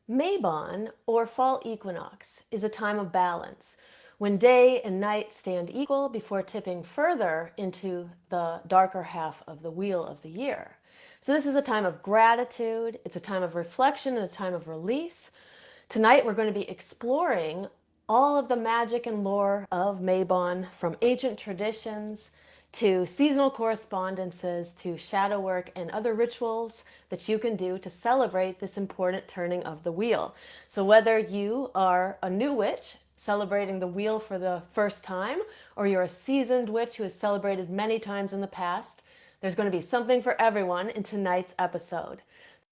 Mabon, or fall equinox, is a time of balance, when day and night stand equal before tipping further into the darker half of the wheel of the year. So this is a time of gratitude, it's a time of reflection and a time of release. Tonight we're going to be exploring all of the magic and lore of Mabon, from ancient traditions to seasonal correspondences to shadow work and other rituals that you can do to celebrate this important turning of the wheel. So whether you are a new witch celebrating the wheel for the first time, or you're a seasoned witch who has celebrated many times in the past, there's going to be something for everyone in tonight's episode.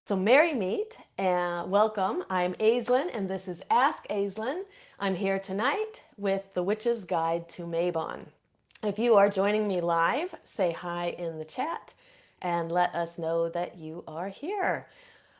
So merry meet and welcome. I'm Aislin and this is Ask Aislin. I'm here tonight with the Witch's Guide to Mabon. If you are joining me live, say hi in the chat and let us know that you are here.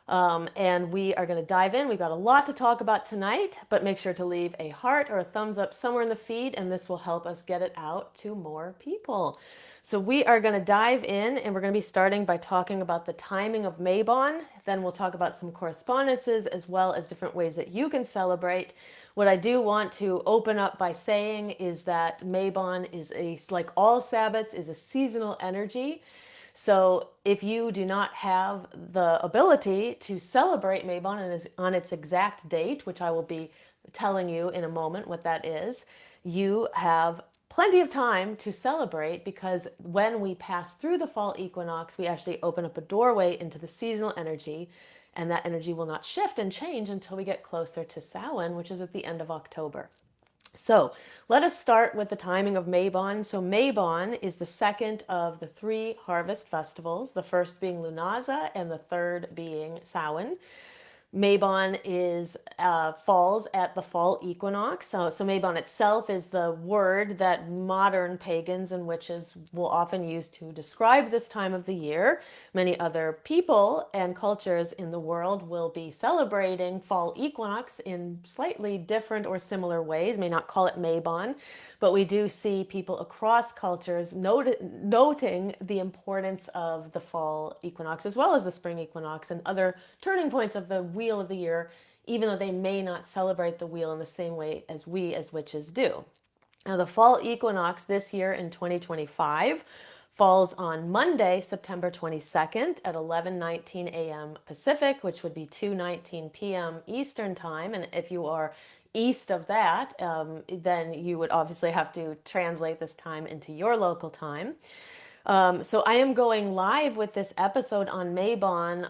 And we are going to dive in. We've got a lot to talk about tonight, but make sure to leave a heart or a thumbs up somewhere in the feed, and this will help us get it out to more people. So we are going to dive in, and we're going to be starting by talking about the timing of Mabon. Then we'll talk about some correspondences as well as different ways that you can celebrate. What I do want to open up by saying is that Mabon is like all Sabbats, is a seasonal energy. So if you do not have the ability to celebrate Mabon on its exact date, which I will be telling you in a moment what that is, you have plenty of time to celebrate, because when we pass through the fall equinox, we actually open up a doorway into the seasonal energy, and that energy will not shift and change until we get closer to Samhain, which is at the end of October. So let us start with the timing of Mabon. So Mabon is the second of the three harvest festivals, the first being Lunaza and the third being Samhain. Mabon falls at the fall equinox. So Mabon itself is the word that modern pagans and witches will often use to describe this time of the year. Many other people and cultures in the world will be celebrating fall equinox in slightly different or similar ways, may not call it Mabon, but we do see people across cultures noting the importance of the fall equinox as well as the spring equinox and other turning points of the wheel of the year, even though they may not celebrate the wheel in the same way as we as witches do. Now, the fall equinox this year in 2025 falls on Monday, September 22nd at 11:19 a.m. Pacific, which would be 2:19 p.m. Eastern Time. And if you are east of that, then you would obviously have to translate this time into your local time. So I am going live with this episode on Mabon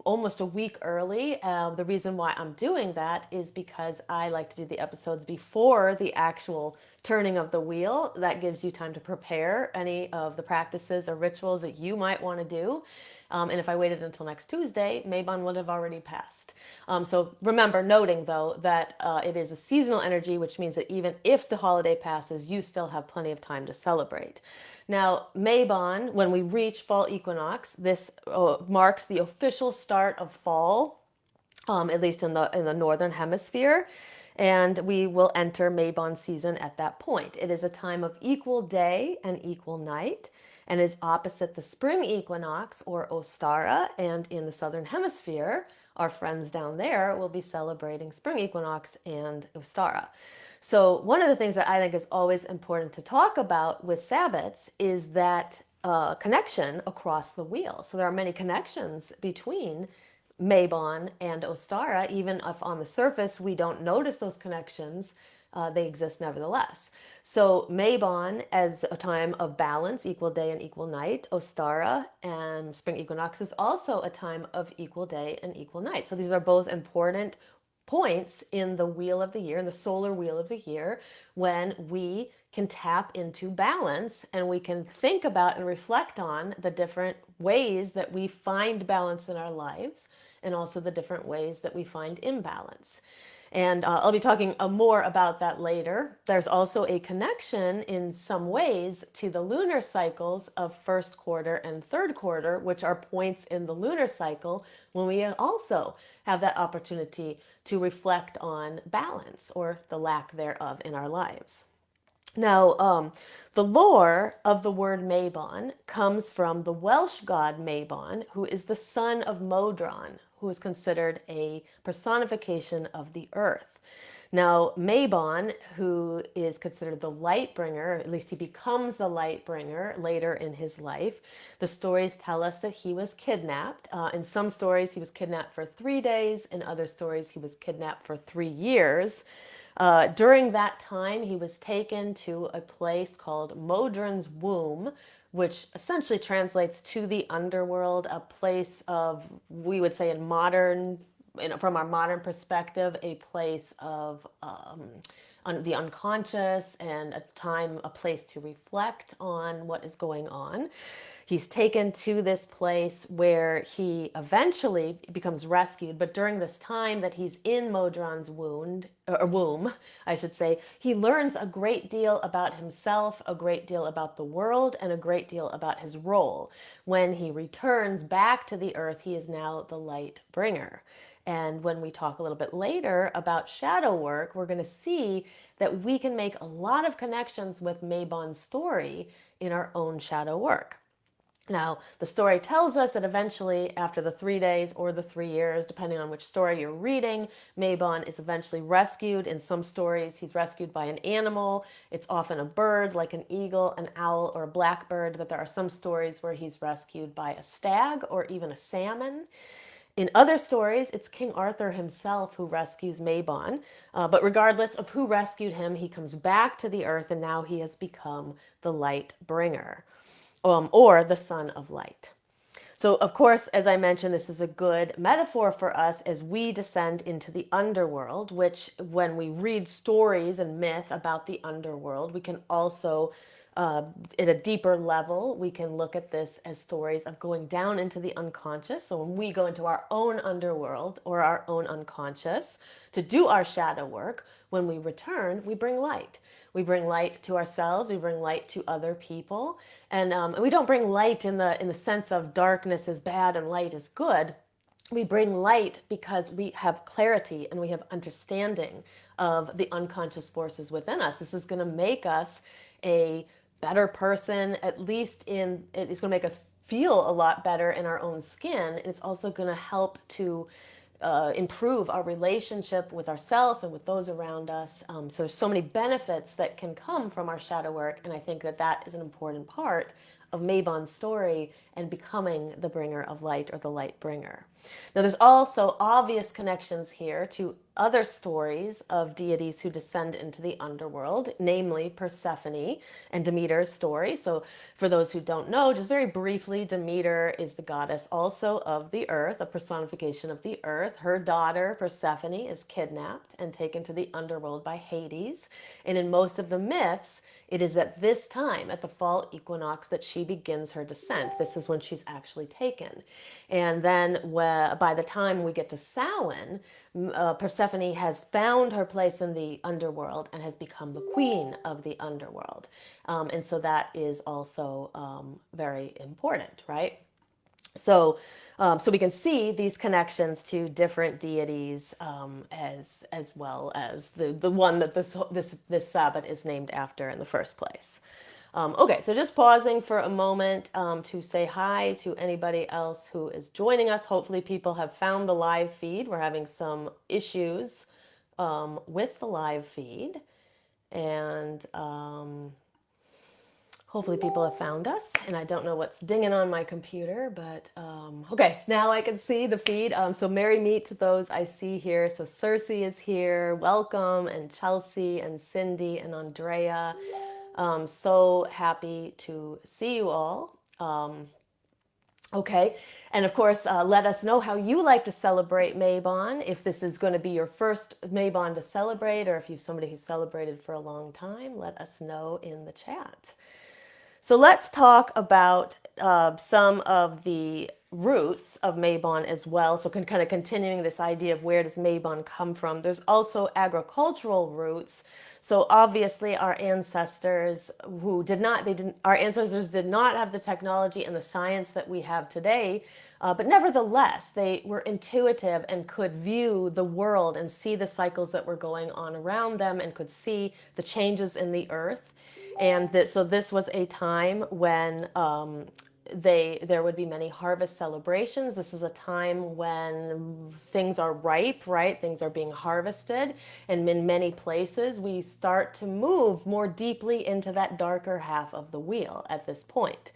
almost a week early. The reason why I'm doing that is because I like to do the episodes before the actual turning of the wheel. That gives you time to prepare any of the practices or rituals that you might want to do. And if I waited until next Tuesday, Mabon would have already passed. So remember, noting though that it is a seasonal energy, which means that even if the holiday passes, you still have plenty of time to celebrate. Now, Mabon, when we reach fall equinox, this marks the official start of fall, at least in the northern hemisphere, and we will enter Mabon season at that point. It is a time of equal day and equal night, and is opposite the spring equinox, or Ostara, and in the southern hemisphere, our friends down there will be celebrating spring equinox and Ostara. So one of the things that I think is always important to talk about with Sabbats is that connection across the wheel. So there are many connections between Mabon and Ostara, even if on the surface we don't notice those connections, they exist nevertheless. So Mabon as a time of balance, equal day and equal night. Ostara and spring equinox is also a time of equal day and equal night. So these are both important points in the wheel of the year, in the solar wheel of the year, when we can tap into balance and we can think about and reflect on the different ways that we find balance in our lives, and also the different ways that we find imbalance. And I'll be talking more about that later. There's also a connection in some ways to the lunar cycles of first quarter and third quarter, which are points in the lunar cycle when we also have that opportunity to reflect on balance or the lack thereof in our lives. Now, the lore of the word Mabon comes from the Welsh god Mabon, who is the son of Modron, who is considered a personification of the earth. Now, Mabon, who is considered the light bringer, at least he becomes the light bringer later in his life, the stories tell us that he was kidnapped. In some stories, he was kidnapped for 3 days. In other stories, he was kidnapped for 3 years. During that time, he was taken to a place called Modron's Womb, which essentially translates to the underworld, a place of, we would say in modern, from our modern perspective, a place of the unconscious and a place to reflect on what is going on. He's taken to this place where he eventually becomes rescued, but during this time that he's in Modron's womb, I should say, he learns a great deal about himself, a great deal about the world, and a great deal about his role. When he returns back to the earth, he is now the light bringer. And when we talk a little bit later about shadow work, we're going to see that we can make a lot of connections with Mabon's story in our own shadow work. Now, the story tells us that eventually, after the 3 days or the 3 years, depending on which story you're reading, Mabon is eventually rescued. In some stories, he's rescued by an animal. It's often a bird, like an eagle, an owl, or a blackbird, but there are some stories where he's rescued by a stag or even a salmon. In other stories, it's King Arthur himself who rescues Mabon. But regardless of who rescued him, he comes back to the earth and now he has become the light bringer, or the son of light. So, of course, as I mentioned, this is a good metaphor for us as we descend into the underworld, which, when we read stories and myth about the underworld, we can also, at a deeper level, we can look at this as stories of going down into the unconscious. So, when we go into our own underworld or our own unconscious to do our shadow work, when we return, we bring light. We bring light to ourselves. We bring light to other people, and we don't bring light in the sense of darkness is bad and light is good. We bring light because we have clarity and we have understanding of the unconscious forces within us. This is going to make us a better person, at least it's going to make us feel a lot better in our own skin. And it's also going to help to improve our relationship with ourselves and with those around us. So there's so many benefits that can come from our shadow work, and I think that that is an important part of Mabon's story and becoming the bringer of light, or the light bringer. Now, there's also obvious connections here to other stories of deities who descend into the underworld, namely Persephone and Demeter's story. So, for those who don't know, just very briefly, Demeter is the goddess also of the earth, a personification of the earth. Her daughter, Persephone, is kidnapped and taken to the underworld by Hades. And in most of the myths, it is at this time, at the fall equinox, that she begins her descent. This is when she's actually taken. And then by the time we get to Samhain, Persephone has found her place in the underworld and has become the queen of the underworld. And so that is also very important, right? So, so we can see these connections to different deities, as well as the one that this Sabbath is named after in the first place. Okay, so just pausing for a moment to say hi to anybody else who is joining us. Hopefully, people have found the live feed. We're having some issues with the live feed, and hopefully people have found us. And I don't know what's dinging on my computer, but okay, now I can see the feed. So merry meet to those I see here. So Cersei is here, welcome, and Chelsea and Cindy and Andrea. So happy to see you all. Okay, and of course, let us know how you like to celebrate Mabon, if this is going to be your first Mabon to celebrate, or if you're somebody who celebrated for a long time, let us know in the chat. So let's talk about some of the roots of Mabon as well. So kind of continuing this idea of where does Mabon come from. There's also agricultural roots. So obviously our ancestors our ancestors did not have the technology and the science that we have today. But nevertheless, they were intuitive and could view the world and see the cycles that were going on around them and could see the changes in the earth. And so this was a time when there would be many harvest celebrations. This is a time when things are ripe, right? Things are being harvested, and in many places we start to move more deeply into that darker half of the wheel at this point.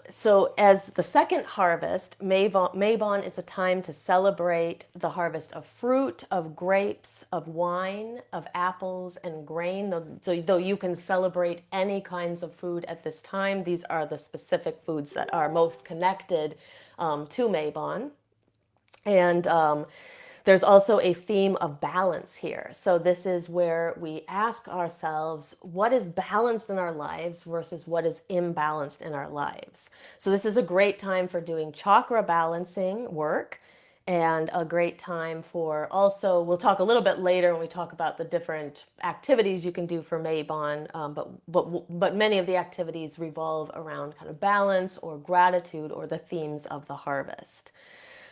So, as the second harvest, Mabon is a time to celebrate the harvest of fruit, of grapes, of wine, of apples, and grain. So, though you can celebrate any kinds of food at this time, these are the specific foods that are most connected to Mabon. And there's also a theme of balance here. So, this is where we ask ourselves what is balanced in our lives versus what is imbalanced in our lives. So, this is a great time for doing chakra balancing work, and a great time for also, we'll talk a little bit later when we talk about the different activities you can do for Mabon, but many of the activities revolve around kind of balance or gratitude or the themes of the harvest.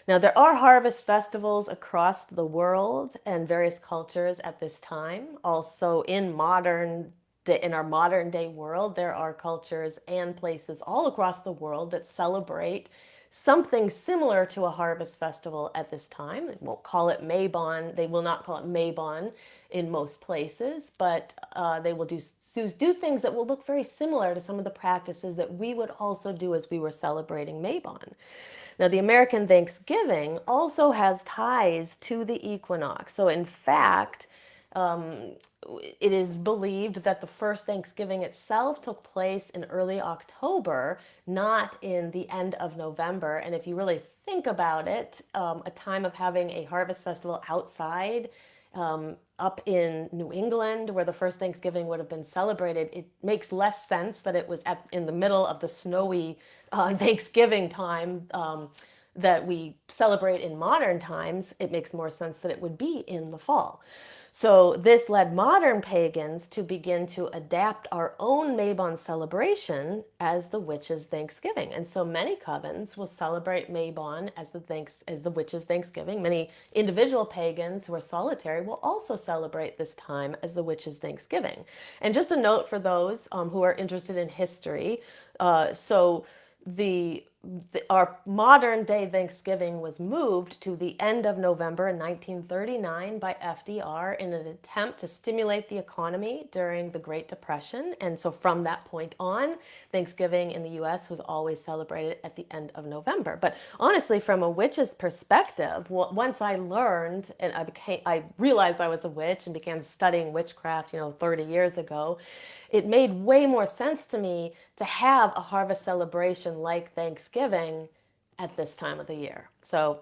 Now, there are harvest festivals across the world and various cultures at this time. Also, in our modern day world, there are cultures and places all across the world that celebrate something similar to a harvest festival at this time. They won't call it Mabon. They will not call it Mabon in most places, but they will do things that will look very similar to some of the practices that we would also do as we were celebrating Mabon. Now, the American Thanksgiving also has ties to the equinox. So, in fact, um, it is believed that the first Thanksgiving itself took place in early October, not in the end of November. And if you really think about it, a time of having a harvest festival outside, up in New England, where the first Thanksgiving would have been celebrated, it makes less sense that it was in the middle of the snowy Thanksgiving time that we celebrate in modern times. It makes more sense that it would be in the fall. So this led modern pagans to begin to adapt our own Mabon celebration as the witches' Thanksgiving. And so many covens will celebrate Mabon as the witches' Thanksgiving. Many individual pagans who are solitary will also celebrate this time as the witches' Thanksgiving. And just a note for those who are interested in history, so the our modern day Thanksgiving was moved to the end of November in 1939 by FDR in an attempt to stimulate the economy during the Great Depression. And so from that point on, Thanksgiving in the US was always celebrated at the end of November. But honestly, from a witch's perspective, once I learned and I realized I was a witch and began studying witchcraft, 30 years ago, it made way more sense to me to have a harvest celebration like Thanksgiving at this time of the year. So,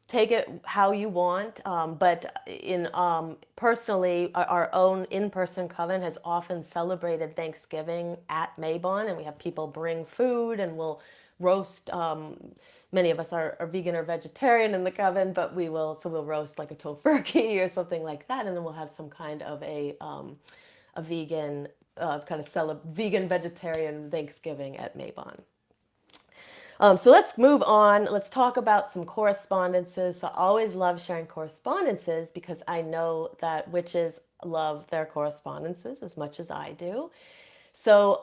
take it how you want. But in personally, our own in-person coven has often celebrated Thanksgiving at Mabon, and we have people bring food, and we'll roast. Many of us are vegan or vegetarian in the coven, but we'll roast like a tofurkey or something like that, and then we'll have some kind of a vegan vegan vegetarian Thanksgiving at Mabon. So let's move on. Let's talk about some correspondences. So I always love sharing correspondences because I know that witches love their correspondences as much as I do. So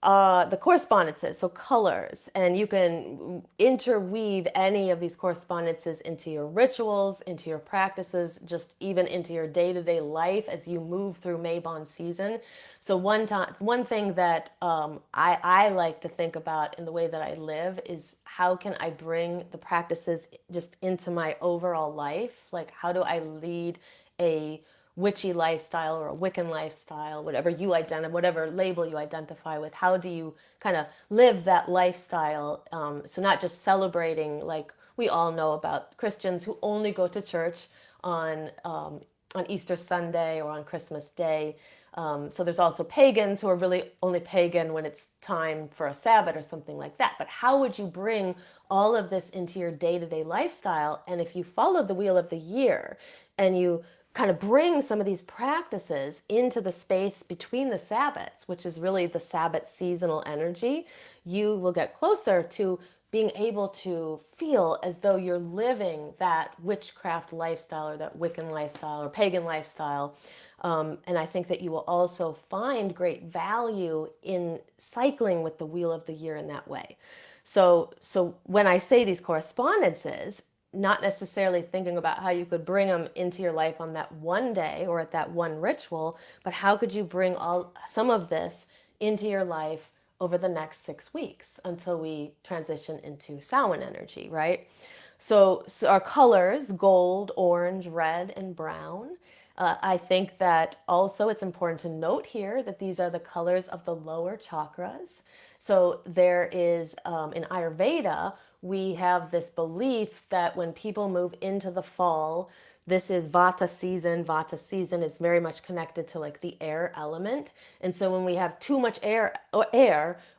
the correspondences, so colors, and you can interweave any of these correspondences into your rituals, into your practices, just even into your day-to-day life as you move through Mabon season. So one thing that I like to think about in the way that I live is how can I bring the practices just into my overall life? Like, how do I lead a witchy lifestyle or a Wiccan lifestyle, whatever label you identify with? How do you kind of live that lifestyle? So not just celebrating, like we all know about Christians who only go to church on Easter Sunday or on Christmas Day. So there's also pagans who are really only pagan when it's time for a Sabbath or something like that. But how would you bring all of this into your day-to-day lifestyle? And if you follow the wheel of the year and you kind of bring some of these practices into the space between the Sabbaths, which is really the Sabbath seasonal energy, you will get closer to being able to feel as though you're living that witchcraft lifestyle or that Wiccan lifestyle or pagan lifestyle. And I think that you will also find great value in cycling with the wheel of the year in that way. So when I say these correspondences, not necessarily thinking about how you could bring them into your life on that one day or at that one ritual, but how could you bring all some of this into your life over the next 6 weeks until we transition into Samhain energy, right? So our colors, gold, orange, red, and brown. I think that also it's important to note here that these are the colors of the lower chakras. So there is, in Ayurveda, we have this belief that when people move into the fall, this is Vata season. Vata season is very much connected to like the air element. And so when we have too much air,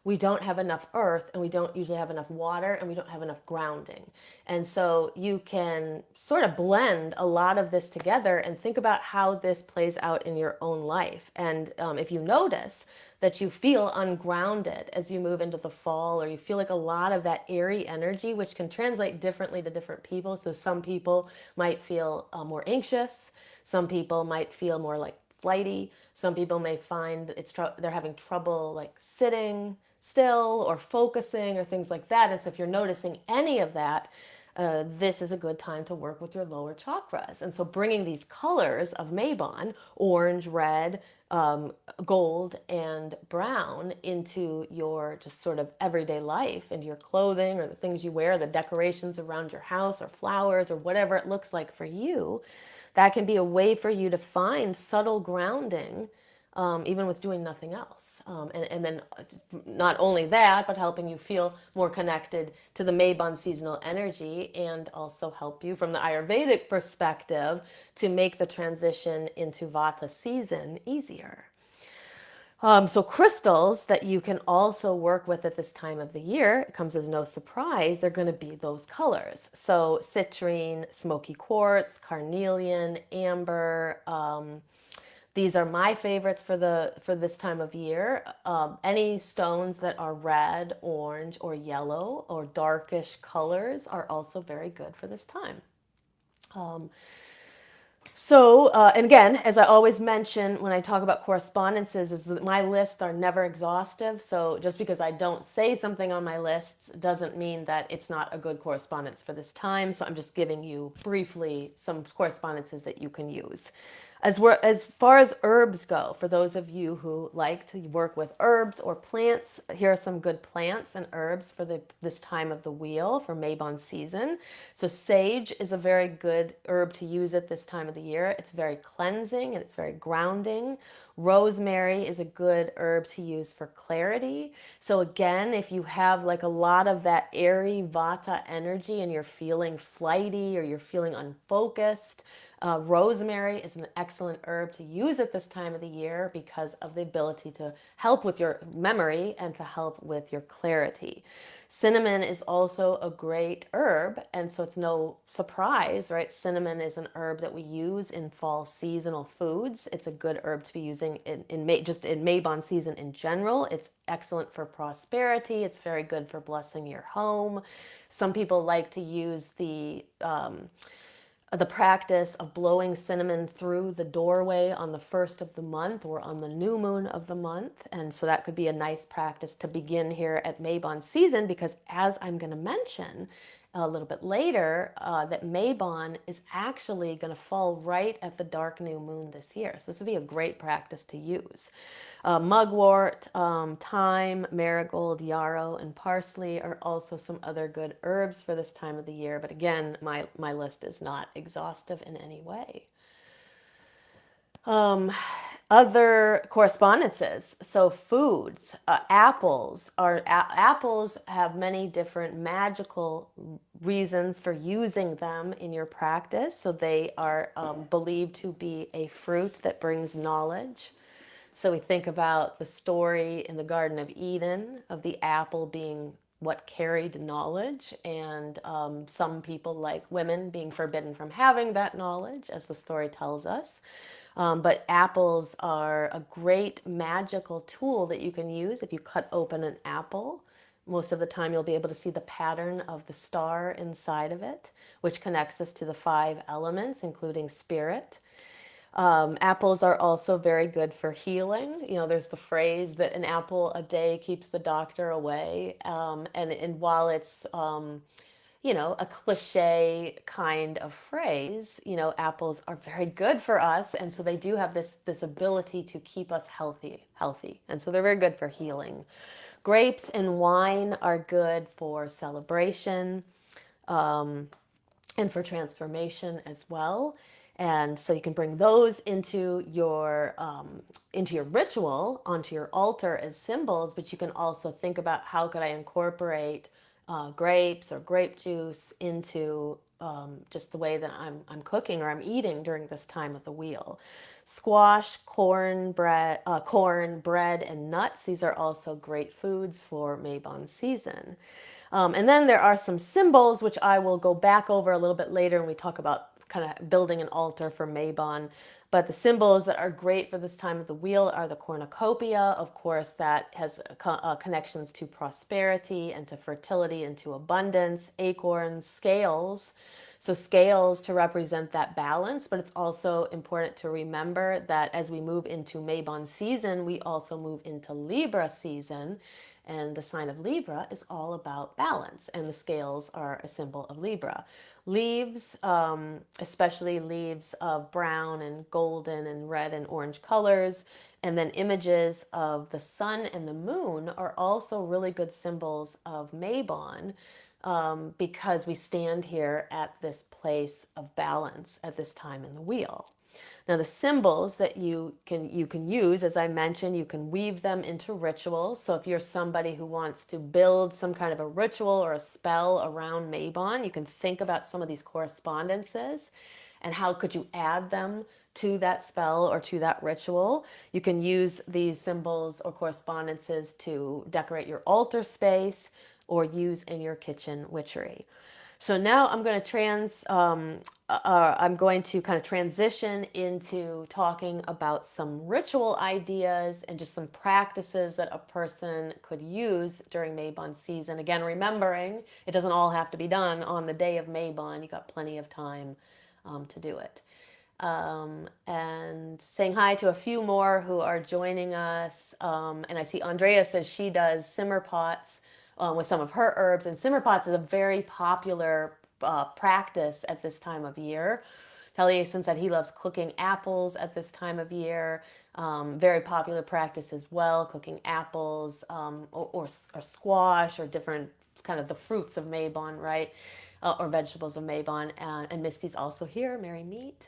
we don't have enough earth, and we don't usually have enough water, and we don't have enough grounding. And so you can sort of blend a lot of this together and think about how this plays out in your own life. And if you notice that you feel ungrounded as you move into the fall, or you feel like a lot of that airy energy, which can translate differently to different people. So some people might feel more anxious. Some people might feel more like flighty. Some people may find they're having trouble like sitting still or focusing or things like that. And so if you're noticing any of that, this is a good time to work with your lower chakras. And so bringing these colors of Mabon, orange, red, gold, and brown into your just sort of everyday life, into your clothing or the things you wear, the decorations around your house or flowers or whatever it looks like for you, that can be a way for you to find subtle grounding, even with doing nothing else. And then not only that, but helping you feel more connected to the Mabon seasonal energy, and also help you from the Ayurvedic perspective to make the transition into Vata season easier. So crystals that you can also work with at this time of the year, it comes as no surprise, they're going to be those colors. So citrine, smoky quartz, carnelian, amber. These are my favorites for this time of year. Any stones that are red, orange, or yellow, or darkish colors are also very good for this time. And again, as I always mention when I talk about correspondences, is that my lists are never exhaustive. So just because I don't say something on my lists doesn't mean that it's not a good correspondence for this time. So I'm just giving you briefly some correspondences that you can use. As far as herbs go, for those of you who like to work with herbs or plants, here are some good plants and herbs for this time of the wheel for Mabon season. So sage is a very good herb to use at this time of the year. It's very cleansing and it's very grounding. Rosemary is a good herb to use for clarity. So again, if you have like a lot of that airy Vata energy and you're feeling flighty or you're feeling unfocused, rosemary is an excellent herb to use at this time of the year because of the ability to help with your memory and to help with your clarity. Cinnamon is also a great herb, and so it's no surprise, right? Cinnamon is an herb that we use in fall seasonal foods. It's a good herb to be using just in Mabon season in general. It's excellent for prosperity. It's very good for blessing your home. Some people like to use the practice of blowing cinnamon through the doorway on the first of the month or on the new moon of the month. And so that could be a nice practice to begin here at Mabon season, because as I'm going to mention a little bit later, that Mabon is actually going to fall right at the dark new moon this year. So this would be a great practice to use. Mugwort, thyme, marigold, yarrow, and parsley are also some other good herbs for this time of the year. But again, my list is not exhaustive in any way. Other correspondences. So foods, apples have many different magical reasons for using them in your practice. So they are believed to be a fruit that brings knowledge. So we think about the story in the Garden of Eden of the apple being what carried knowledge, and some people, like women, being forbidden from having that knowledge, as the story tells us. But apples are a great magical tool that you can use if you cut open an apple. Most of the time you'll be able to see the pattern of the star inside of it, which connects us to the 5 elements, including spirit. Apples are also very good for healing. You know, there's the phrase that an apple a day keeps the doctor away. And while it's, you know, a cliche kind of phrase, you know, apples are very good for us. And so they do have this ability to keep us healthy. And so they're very good for healing. Grapes and wine are good for celebration and for transformation as well. And so you can bring those into your ritual, onto your altar as symbols. But you can also think about, how could I incorporate grapes or grape juice into just the way that I'm cooking or I'm eating during this time of the wheel. Squash, corn, bread, and nuts. These are also great foods for Mabon season. And then there are some symbols, which I will go back over a little bit later when we talk about kind of building an altar for Mabon. But the symbols that are great for this time of the wheel are the cornucopia, of course, that has connections to prosperity and to fertility and to abundance, acorns, scales. So scales to represent that balance, but it's also important to remember that as we move into Mabon season, we also move into Libra season. And the sign of Libra is all about balance, and the scales are a symbol of Libra. Leaves, especially leaves of brown and golden and red and orange colors, and then images of the sun and the moon are also really good symbols of Mabon, because we stand here at this place of balance at this time in the wheel. Now, the symbols that you can use, as I mentioned, you can weave them into rituals. So if you're somebody who wants to build some kind of a ritual or a spell around Mabon, you can think about some of these correspondences and how could you add them to that spell or to that ritual. You can use these symbols or correspondences to decorate your altar space or use in your kitchen witchery. So now I'm going to kind of transition into talking about some ritual ideas and just some practices that a person could use during Mabon season. Again, remembering it doesn't all have to be done on the day of Mabon. You got plenty of time to do it. And saying hi to a few more who are joining us. And I see Andrea says she does simmer pots with some of her herbs. And simmer pots is a very popular practice at this time of year. Taliesin said he loves cooking apples at this time of year. Very popular practice as well, cooking apples or squash or different kind of the fruits of Mabon, right? Or vegetables of Mabon. And Misty's also here. Merry meet.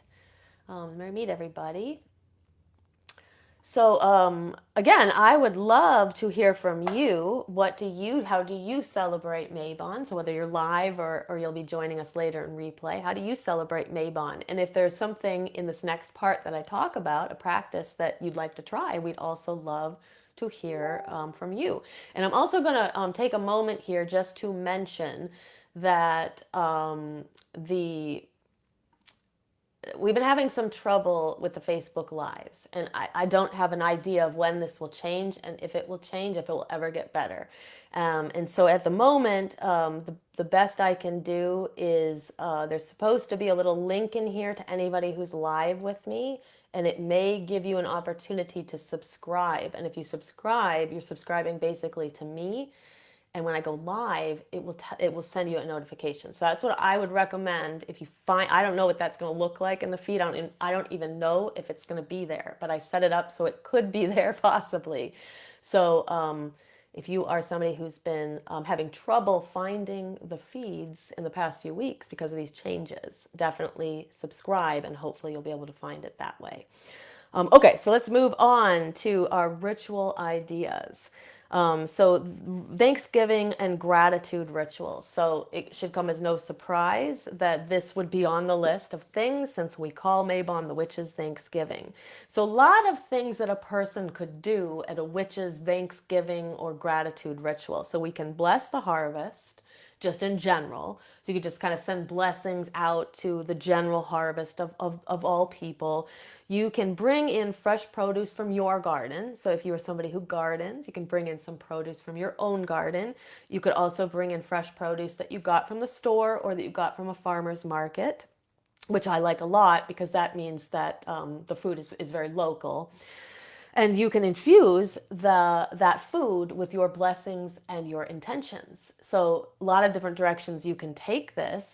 Merry meet, everybody. So again, I would love to hear from you. How do you celebrate Mabon? So whether you're live or you'll be joining us later in replay, how do you celebrate Mabon? And if there's something in this next part that I talk about, a practice that you'd like to try, we'd also love to hear from you. And I'm also going to take a moment here just to mention that we've been having some trouble with the Facebook Lives, and I don't have an idea of when this will change and if it will change, if it will ever get better. And so at the moment, the best I can do is there's supposed to be a little link in here to anybody who's live with me, and it may give you an opportunity to subscribe. And if you subscribe, you're subscribing basically to me. And when I go live, it will send you a notification. So that's what I would recommend. If you find, I don't know what that's going to look like in the feed. I don't even know if it's going to be there, but I set it up so it could be there possibly. So if you are somebody who's been having trouble finding the feeds in the past few weeks because of these changes, definitely subscribe and hopefully you'll be able to find it that way. Okay, so let's move on to our ritual ideas. So Thanksgiving and gratitude rituals. So it should come as no surprise that this would be on the list of things since we call Mabon the witch's Thanksgiving. So a lot of things that a person could do at a witch's Thanksgiving or gratitude ritual. So we can bless the harvest just in general. So you could just kind of send blessings out to the general harvest of all people. You can bring in fresh produce from your garden. So if you are somebody who gardens, you can bring in some produce from your own garden. You could also bring in fresh produce that you got from the store or that you got from a farmer's market, which I like a lot because that means that the food is very local. And you can infuse that food with your blessings and your intentions. So a lot of different directions you can take this.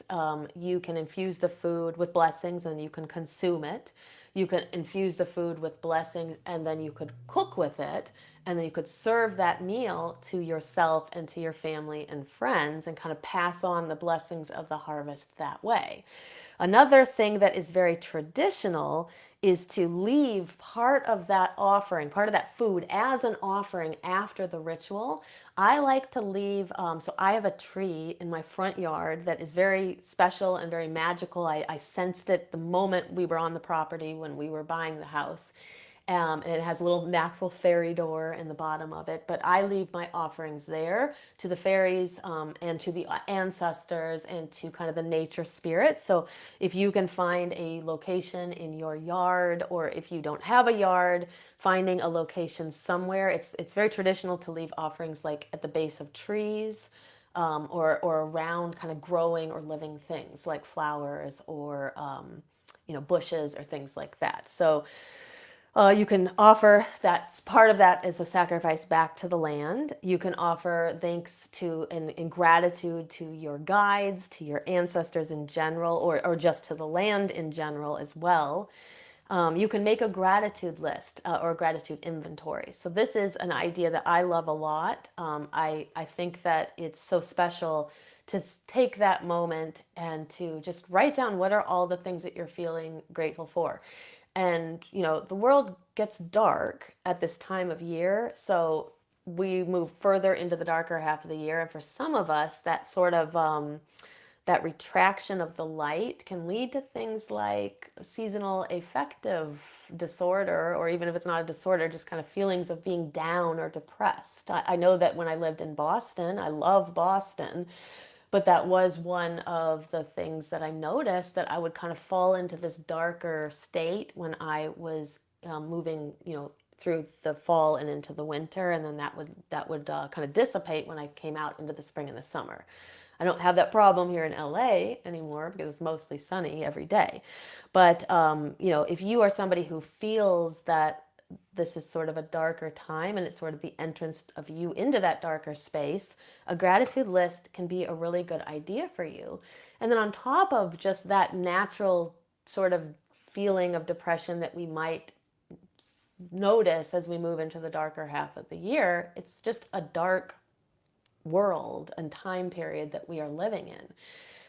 You can infuse the food with blessings and you can consume it. You can infuse the food with blessings and then you could cook with it. And then you could serve that meal to yourself and to your family and friends and kind of pass on the blessings of the harvest that way. Another thing that is very traditional is to leave part of that offering, part of that food as an offering after the ritual. I like to leave, so I have a tree in my front yard that is very special and very magical. I sensed it the moment we were on the property when we were buying the house. And it has a little natural fairy door in the bottom of it. But I leave my offerings there to the fairies and to the ancestors and to kind of the nature spirits. So if you can find a location in your yard, or if you don't have a yard, finding a location somewhere, it's very traditional to leave offerings like at the base of trees. Or around kind of growing or living things like flowers or bushes or things like that. So you can offer that's part of that as a sacrifice back to the land. You can offer thanks to and in gratitude to your guides, to your ancestors in general, or just to the land in general as well. You can make a gratitude list or a gratitude inventory. So this is an idea that I love a lot. I think that it's so special to take that moment and to just write down what are all the things that you're feeling grateful for. And, the world gets dark at this time of year. So we move further into the darker half of the year. And for some of us, that sort of that retraction of the light can lead to things like seasonal affective disorder, or even if it's not a disorder, just kind of feelings of being down or depressed. I know that when I lived in Boston, I love Boston, but that was one of the things that I noticed, that I would kind of fall into this darker state when I was moving, through the fall and into the winter, and then that would kind of dissipate when I came out into the spring and the summer. I don't have that problem here in LA anymore because it's mostly sunny every day. But if you are somebody who feels that this is sort of a darker time and it's sort of the entrance of you into that darker space, a gratitude list can be a really good idea for you. And then on top of just that natural sort of feeling of depression that we might notice as we move into the darker half of the year, it's just a dark world and time period that we are living in.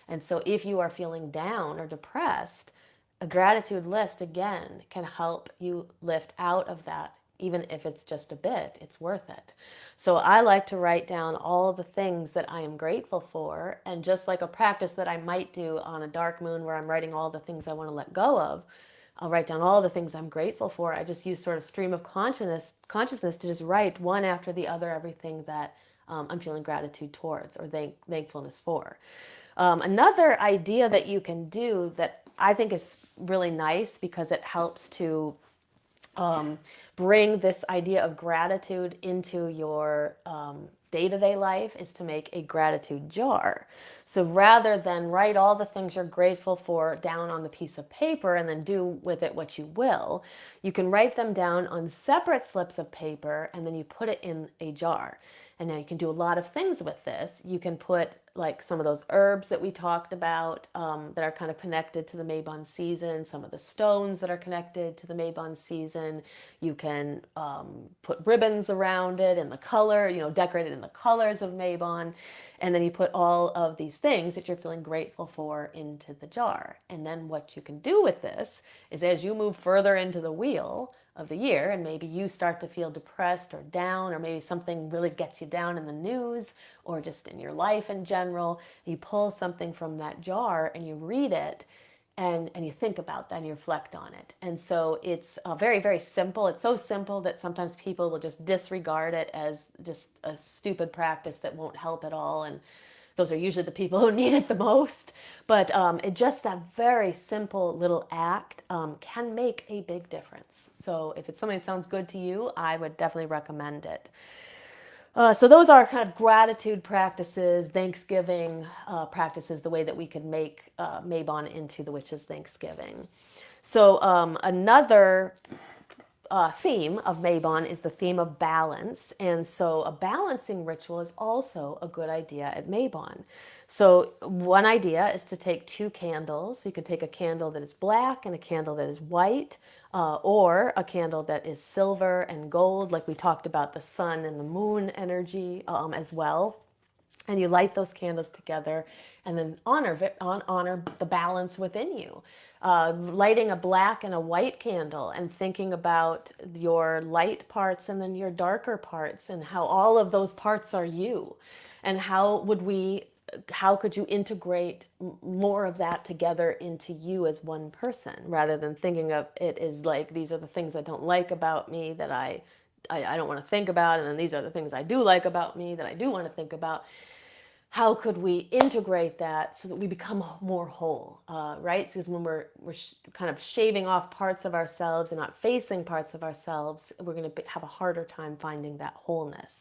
And so if you are feeling down or depressed, a gratitude list again can help you lift out of that. Even if it's just a bit, it's worth it. So I like to write down all the things that I am grateful for. And just like a practice that I might do on a dark moon where I'm writing all the things I want to let go of, I'll write down all the things I'm grateful for. I just use sort of stream of consciousness to just write one after the other everything that I'm feeling gratitude towards or thankfulness for. Another idea that you can do that I think is really nice because it helps to bring this idea of gratitude into your day-to-day life is to make a gratitude jar. So rather than write all the things you're grateful for down on the piece of paper and then do with it what you will, you can write them down on separate slips of paper and then you put it in a jar. And now you can do a lot of things with this. You can put like some of those herbs that we talked about that are kind of connected to the Mabon season, some of the stones that are connected to the Mabon season. You can put ribbons around it and the color, decorate it in the colors of Mabon. And then you put all of these things that you're feeling grateful for into the jar. And then what you can do with this is as you move further into the wheel of the year and maybe you start to feel depressed or down, or maybe something really gets you down in the news or just in your life in general, you pull something from that jar and you read it and you think about that and you reflect on it. And so it's very, very simple. It's so simple that sometimes people will just disregard it as just a stupid practice that won't help at all. And Those are usually the people who need it the most. But it just that very simple little act can make a big difference. So if it's something that sounds good to you, I would definitely recommend it. So those are kind of gratitude practices, Thanksgiving practices, the way that we could make Mabon into the witch's Thanksgiving. So another theme of Mabon is the theme of balance. And so a balancing ritual is also a good idea at Mabon. So one idea is to take two candles. You could take a candle that is black and a candle that is white, or a candle that is silver and gold, like we talked about the sun and the moon energy as well. And you light those candles together and then honor the balance within you. Lighting a black and a white candle and thinking about your light parts and then your darker parts and how all of those parts are you, and how could you integrate more of that together into you as one person, rather than thinking of it as like, these are the things I don't like about me that I don't want to think about, and then these are the things I do like about me that I do want to think about. How could we integrate that so that we become more whole, right? Because when we're kind of shaving off parts of ourselves and not facing parts of ourselves, we're going to have a harder time finding that wholeness.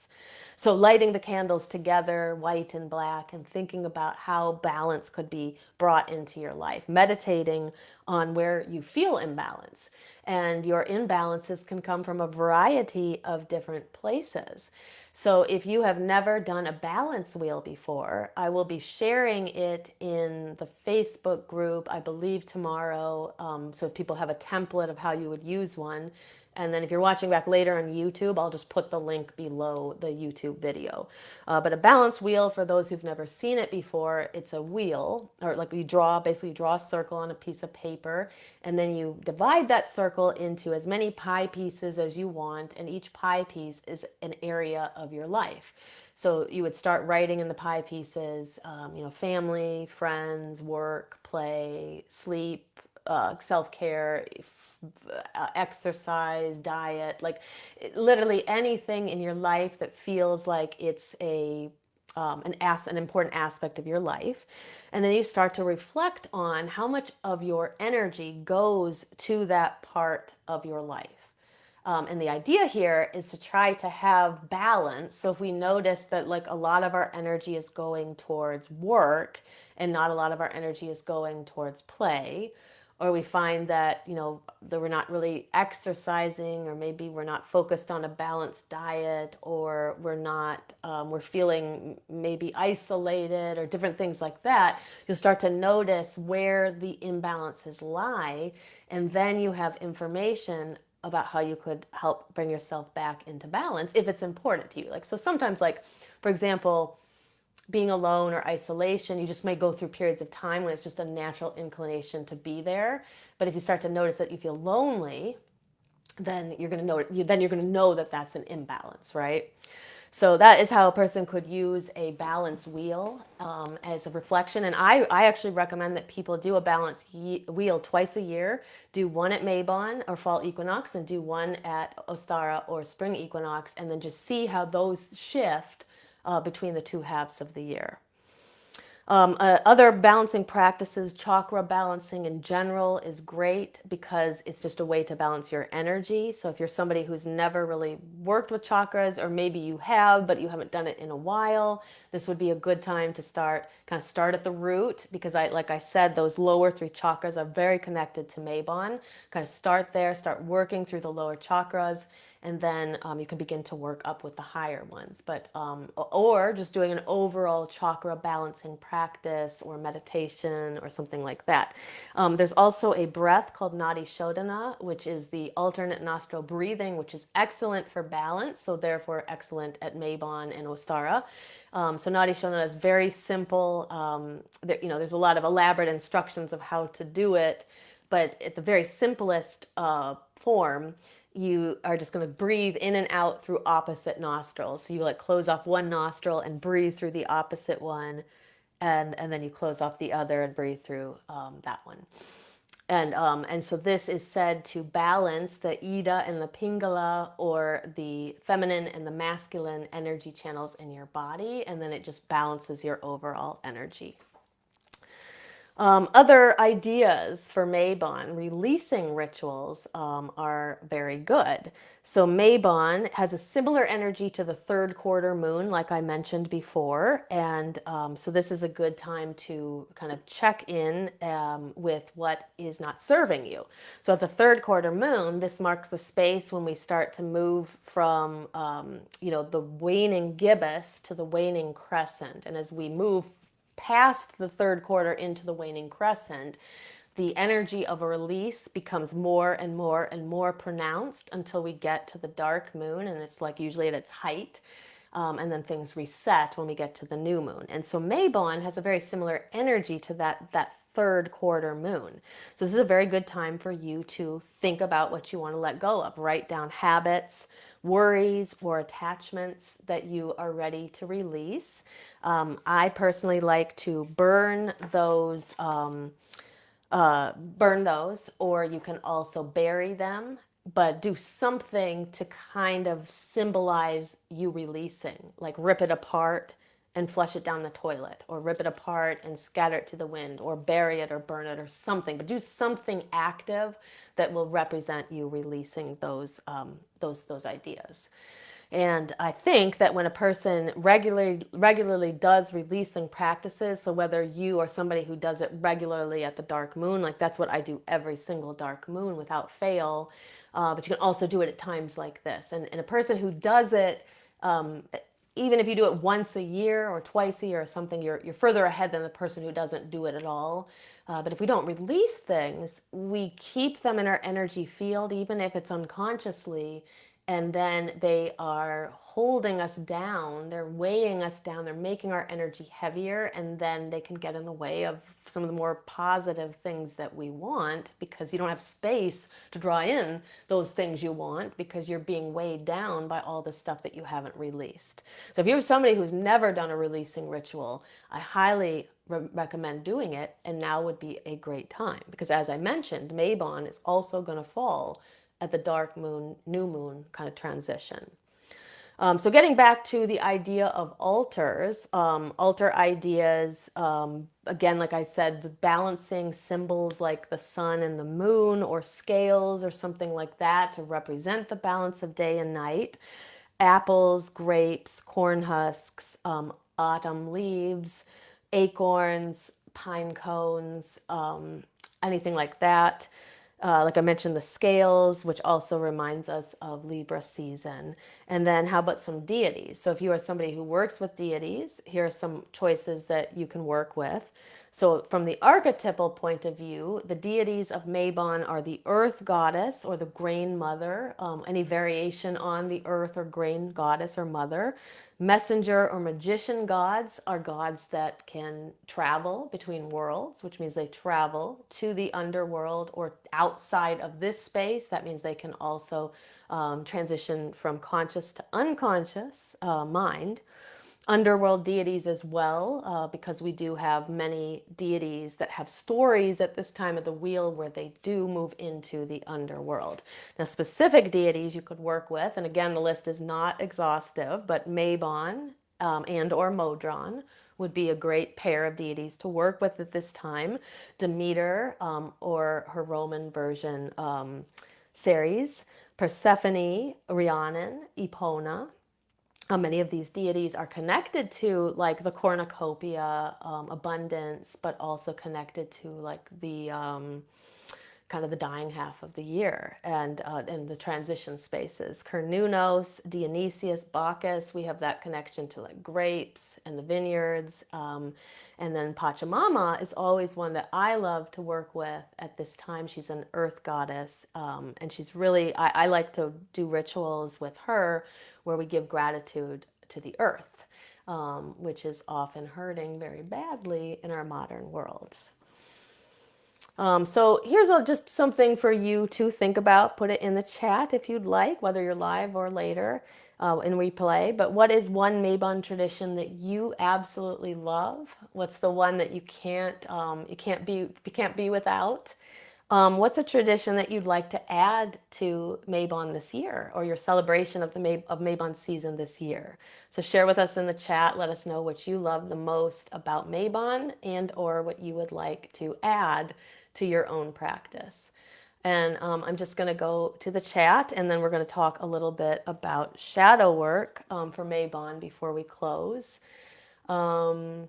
So lighting the candles together, white and black, and thinking about how balance could be brought into your life, meditating on where you feel imbalance. And your imbalances can come from a variety of different places. So if you have never done a balance wheel before, I will be sharing it in the Facebook group, I believe tomorrow, so people have a template of how you would use one. And then if you're watching back later on YouTube, I'll just put the link below the YouTube video. But a balance wheel, for those who've never seen it before, it's a wheel, or like basically you draw a circle on a piece of paper, and then you divide that circle into as many pie pieces as you want, and each pie piece is an area of your life. So you would start writing in the pie pieces, family, friends, work, play, sleep, self-care, exercise, diet, like literally anything in your life that feels like it's an important aspect of your life. And then you start to reflect on how much of your energy goes to that part of your life. And the idea here is to try to have balance. So if we notice that like a lot of our energy is going towards work and not a lot of our energy is going towards play, or we find that that we're not really exercising, or maybe we're not focused on a balanced diet, or we're feeling maybe isolated, or different things like that, you'll start to notice where the imbalances lie, and then you have information about how you could help bring yourself back into balance if it's important to you. Like, so sometimes, like, for example, being alone or isolation, you just may go through periods of time when it's just a natural inclination to be there. But if you start to notice that you feel lonely, then you're going to know that that's an imbalance, right? So that is how a person could use a balance wheel as a reflection. And I actually recommend that people do a balance wheel twice a year. Do one at Mabon or fall equinox, and do one at Ostara or spring equinox, and then just see how those shift between the two halves of the year. Other balancing practices, chakra balancing in general is great because it's just a way to balance your energy. So if you're somebody who's never really worked with chakras, or maybe you have, but you haven't done it in a while, this would be a good time to start at the root, because like I said, those lower three chakras are very connected to Mabon. Kind of start there, start working through the lower chakras, and then you can begin to work up with the higher ones. But or just doing an overall chakra balancing practice or meditation or something like that. There's also a breath called Nadi Shodhana, which is the alternate nostril breathing, which is excellent for balance, so therefore excellent at Mabon and Ostara. So Nadi Shodhana is very simple. There's a lot of elaborate instructions of how to do it, but at the very simplest form, you are just going to breathe in and out through opposite nostrils. So you like close off one nostril and breathe through the opposite one, and then you close off the other and breathe through that one. And so this is said to balance the Ida and the Pingala, or the feminine and the masculine energy channels in your body, and then it just balances your overall energy. Other ideas for Mabon releasing rituals are very good. So Mabon has a similar energy to the third quarter moon, like I mentioned before. And so this is a good time to kind of check in with what is not serving you. So at the third quarter moon, this marks the space when we start to move from, the waning gibbous to the waning crescent. And as we move past the third quarter into the waning crescent, the energy of a release becomes more and more and more pronounced until we get to the dark moon, and it's like usually at its height. And then things reset when we get to the new moon. And so Mabon has a very similar energy to that third quarter moon. So this is a very good time for you to think about what you want to let go of. Write down habits, worries, or attachments that you are ready to release. I personally like to burn those, or you can also bury them, but do something to kind of symbolize you releasing, like rip it apart and flush it down the toilet, or rip it apart and scatter it to the wind, or bury it or burn it or something. But do something active that will represent you releasing those ideas. And I think that when a person regularly does releasing practices, so whether you are somebody who does it regularly at the dark moon, like that's what I do every single dark moon without fail, but you can also do it at times like this. And a person who does it, even if you do it once a year or twice a year or something, you're further ahead than the person who doesn't do it at all. But if we don't release things, we keep them in our energy field, even if it's unconsciously, and then they are holding us down, they're weighing us down, they're making our energy heavier, and then they can get in the way of some of the more positive things that we want, because you don't have space to draw in those things you want because you're being weighed down by all the stuff that you haven't released. So if you're somebody who's never done a releasing ritual, I highly recommend doing it, and now would be a great time, because as I mentioned, Mabon is also going to fall at the dark moon, new moon kind of transition. So getting back to the idea of altars, altar ideas, again, like I said, balancing symbols like the sun and the moon, or scales or something like that to represent the balance of day and night. Apples, grapes, corn husks, autumn leaves, acorns, pine cones, anything like that. Like I mentioned, the scales, which also reminds us of Libra season. And then how about some deities? So if you are somebody who works with deities, here are some choices that you can work with. So from the archetypal point of view, the deities of Mabon are the earth goddess, or the grain mother, any variation on the earth or grain goddess or mother. Messenger or magician gods are gods that can travel between worlds, which means they travel to the underworld or outside of this space. That means they can also transition from conscious to unconscious mind. Underworld deities as well, because we do have many deities that have stories at this time of the wheel where they do move into the underworld. Now, specific deities you could work with, and again, the list is not exhaustive, but Mabon and or Modron would be a great pair of deities to work with at this time. Demeter, or her Roman version, Ceres, Persephone, Rhiannon, Epona. Many of these deities are connected to like the cornucopia, abundance, but also connected to like the kind of the dying half of the year, and the transition spaces. Cernunnos, Dionysius, Bacchus, we have that connection to like grapes and the vineyards. And then Pachamama is always one that I love to work with at this time. She's an earth goddess, and she's really, I like to do rituals with her where we give gratitude to the earth, which is often hurting very badly in our modern world. So here's just something for you to think about. Put it in the chat if you'd like, whether you're live or later in replay. But what is one Mabon tradition that you absolutely love? What's the one that you can't be without? What's a tradition that you'd like to add to Mabon this year, or your celebration of of Mabon season this year? So share with us in the chat. Let us know what you love the most about Mabon, and or what you would like to add to your own practice. And I'm just going to go to the chat, and then we're going to talk a little bit about shadow work for Mabon before we close. Um,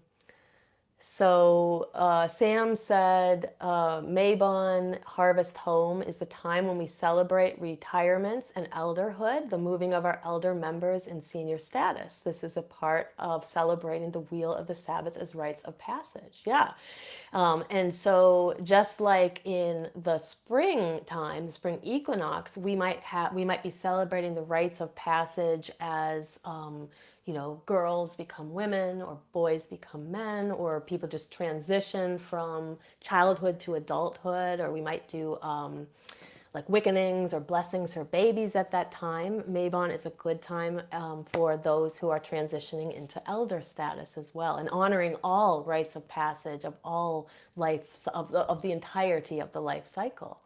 Sam said, Mabon Harvest Home is the time when we celebrate retirements and elderhood, the moving of our elder members in senior status. This is a part of celebrating the Wheel of the Sabbath as rites of passage. Yeah. And so just like in the springtime, the spring equinox, we might be celebrating the rites of passage as girls become women or boys become men, or people just transition from childhood to adulthood, or we might do like Wickenings or blessings for babies at that time. Mabon is a good time for those who are transitioning into elder status as well, and honoring all rites of passage of all life, of the entirety of the life cycle.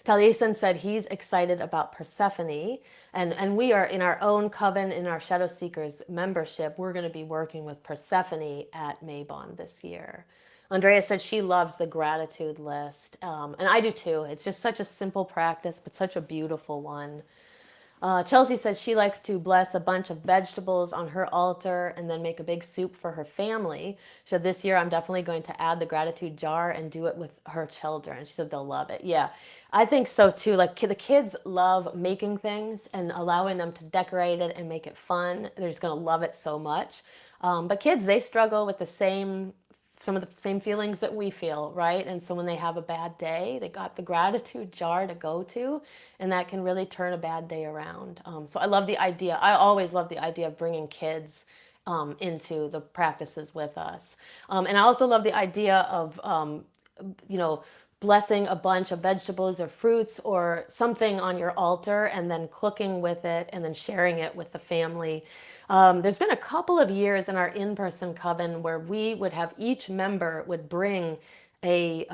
Taliesin said he's excited about Persephone, and we are in our own coven, in our Shadow Seekers membership, we're going to be working with Persephone at Mabon this year. Andrea said she loves the gratitude list, and I do too. It's just such a simple practice, but such a beautiful one. Chelsea said she likes to bless a bunch of vegetables on her altar and then make a big soup for her family. She said, this year I'm definitely going to add the gratitude jar and do it with her children. She said they'll love it. Yeah, I think so too. Like the kids love making things and allowing them to decorate it and make it fun. They're just going to love it so much. But kids, they struggle with some of the same feelings that we feel, right? And so when they have a bad day, they got the gratitude jar to go to, and that can really turn a bad day around. So I love the idea. I always love the idea of bringing kids into the practices with us. And I also love the idea of, you know, blessing a bunch of vegetables or fruits or something on your altar and then cooking with it and then sharing it with the family. There's been a couple of years in our in-person coven where we would have each member would bring a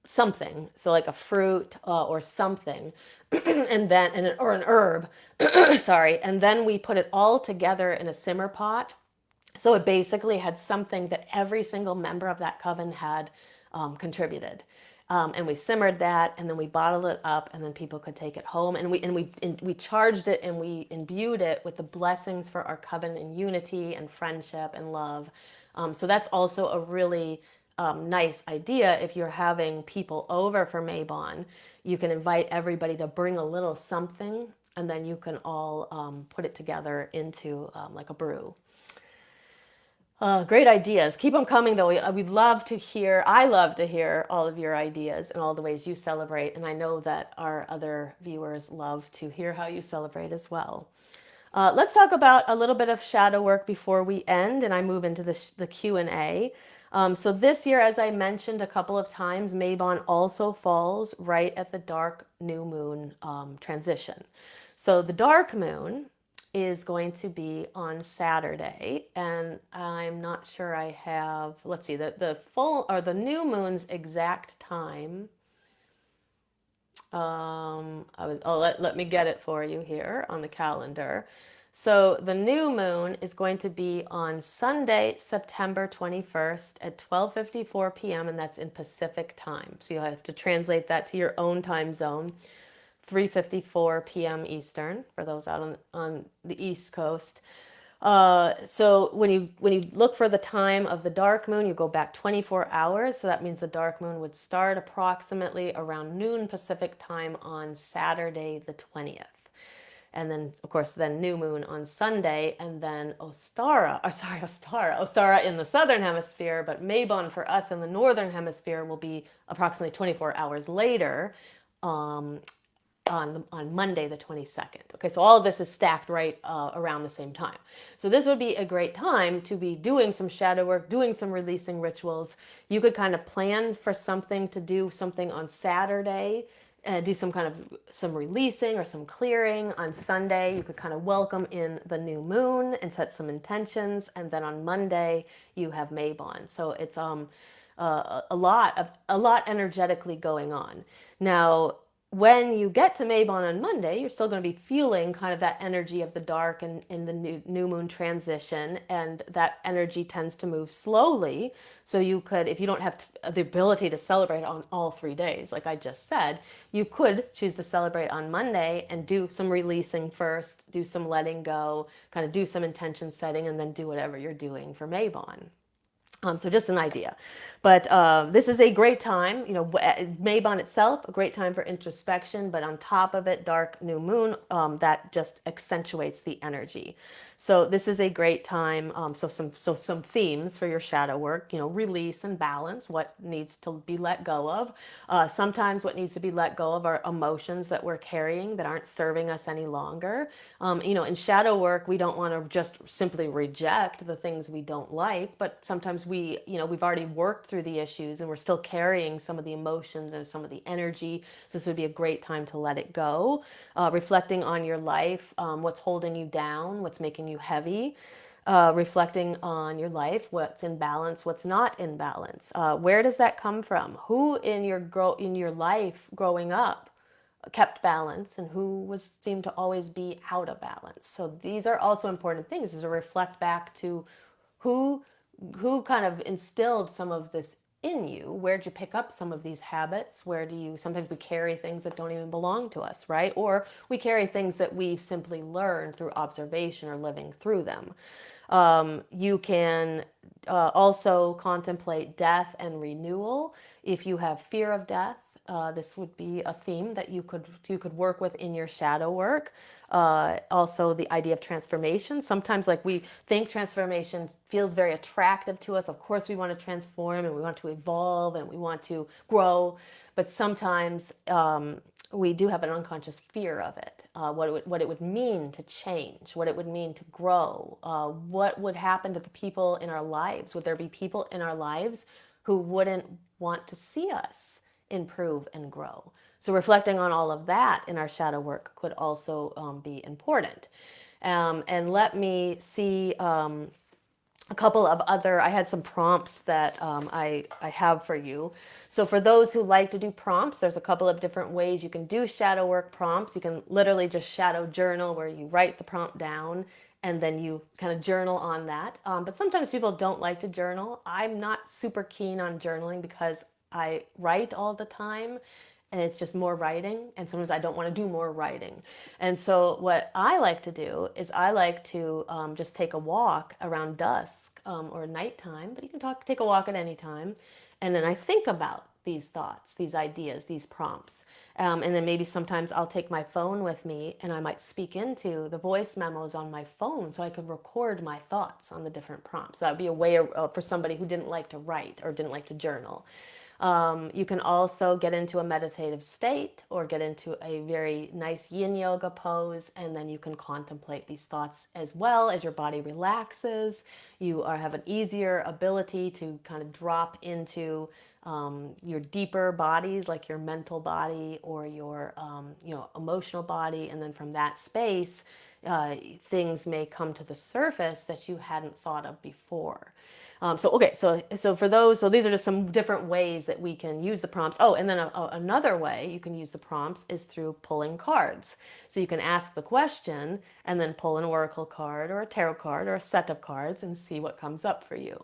something, so like a fruit or something, or an herb, sorry, and then we put it all together in a simmer pot. So it basically had something that every single member of that coven had contributed. And we simmered that, and then we bottled it up, and then people could take it home. And we charged it, and we imbued it with the blessings for our coven and unity and friendship and love. So that's also a really nice idea. If you're having people over for Mabon, you can invite everybody to bring a little something, and then you can all put it together into like a brew. Great ideas. Keep them coming, though. We love to hear, I love to hear all of your ideas and all the ways you celebrate. And I know that our other viewers love to hear how you celebrate as well. Let's talk about a little bit of shadow work before we end and I move into the Q&A. So this year, as I mentioned a couple of times, Mabon also falls right at the dark new moon transition. So the dark moon is going to be on Saturday, and I'm not sure I have, let's see, the full or the new moon's exact time. Let me get it for you here on the calendar. So the new moon is going to be on Sunday, September 21st at 12:54 p.m. and that's in Pacific time. So you'll have to translate that to your own time zone. 3:54 p.m. Eastern for those out on the East Coast. So when you look for the time of the dark moon, you go back 24 hours. So that means the dark moon would start approximately around noon Pacific time on Saturday the 20th. And then, of course, then new moon on Sunday, and then Ostara in the southern hemisphere, but Mabon for us in the northern hemisphere will be approximately 24 hours later, on Monday the 22nd. Okay, so all of this is stacked right around the same time. So this would be a great time to be doing some shadow work, doing some releasing rituals. You could kind of plan for something to do something on Saturday, do some releasing or some clearing on Sunday. You could kind of welcome in the new moon and set some intentions, and then on Monday you have Mabon. So it's a lot energetically going on. Now, when you get to Mabon on Monday, you're still going to be feeling kind of that energy of the dark and in the new moon transition, and that energy tends to move slowly. So you could, if you don't have the ability to celebrate on all 3 days, like I just said, you could choose to celebrate on Monday and do some releasing first, do some letting go, kind of do some intention setting, and then do whatever you're doing for Mabon. So just an idea. But this is a great time, Mabon itself, a great time for introspection, but on top of it, dark new moon, that just accentuates the energy. So this is a great time. Some themes for your shadow work, release and balance, what needs to be let go of. Sometimes what needs to be let go of are emotions that we're carrying that aren't serving us any longer. In shadow work, we don't want to just simply reject the things we don't like, but sometimes we've already worked through the issues and we're still carrying some of the emotions and some of the energy. So this would be a great time to let it go. Reflecting on your life, what's holding you down, what's making you heavy. Reflecting on your life, what's in balance, what's not in balance. Where does that come from? Who in your life growing up kept balance, and who seemed to always be out of balance? So these are also important things, is to reflect back to who who kind of instilled some of this in you. Where'd you pick up some of these habits? Where do you, sometimes we carry things that don't even belong to us, right? Or we carry things that we've simply learned through observation or living through them. You can also contemplate death and renewal. If you have fear of death, this would be a theme that you could work with in your shadow work. Also, the idea of transformation. Sometimes, like, we think transformation feels very attractive to us. Of course, we want to transform and we want to evolve and we want to grow, but sometimes we do have an unconscious fear of it. What it would mean to change, what it would mean to grow, what would happen to the people in our lives. Would there be people in our lives who wouldn't want to see us improve and grow? So reflecting on all of that in our shadow work could also be important. And let me see a couple of other, I had some prompts that I have for you. So for those who like to do prompts, there's a couple of different ways you can do shadow work prompts. You can literally just shadow journal, where you write the prompt down and then you kind of journal on that. But sometimes people don't like to journal. I'm not super keen on journaling because I write all the time and it's just more writing, and sometimes I don't want to do more writing. And so what I like to do is I like to just take a walk around dusk, or nighttime, but you can take a walk at any time, and then I think about these thoughts, these ideas, these prompts. And then maybe sometimes I'll take my phone with me and I might speak into the voice memos on my phone so I could record my thoughts on the different prompts. So that would be a way for somebody who didn't like to write or didn't like to journal. You can also get into a meditative state or get into a very nice yin yoga pose, and then you can contemplate these thoughts as well as your body relaxes. You have an easier ability to kind of drop into your deeper bodies, like your mental body or your emotional body, and then from that space, things may come to the surface that you hadn't thought of before. So for those, so these are just some different ways that we can use the prompts. Oh, and then another way you can use the prompts is through pulling cards. So you can ask the question and then pull an oracle card or a tarot card or a set of cards and see what comes up for you.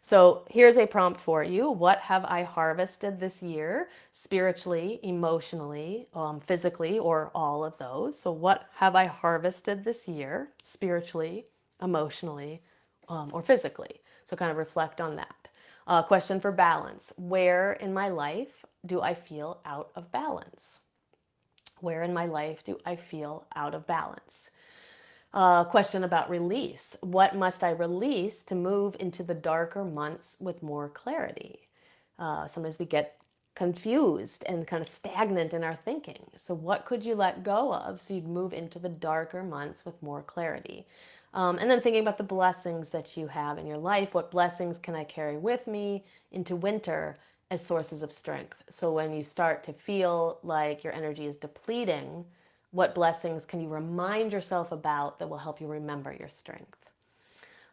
So here's a prompt for you. What have I harvested this year, spiritually, emotionally, physically, or all of those? So what have I harvested this year, spiritually, emotionally, or physically? So kind of reflect on that. Question for balance. Where in my life do I feel out of balance? Where in my life do I feel out of balance? Question about release. What must I release to move into the darker months with more clarity? Sometimes we get confused and kind of stagnant in our thinking. So what could you let go of so you'd move into the darker months with more clarity? And then thinking about the blessings that you have in your life. What blessings can I carry with me into winter as sources of strength? So when you start to feel like your energy is depleting, what blessings can you remind yourself about that will help you remember your strength?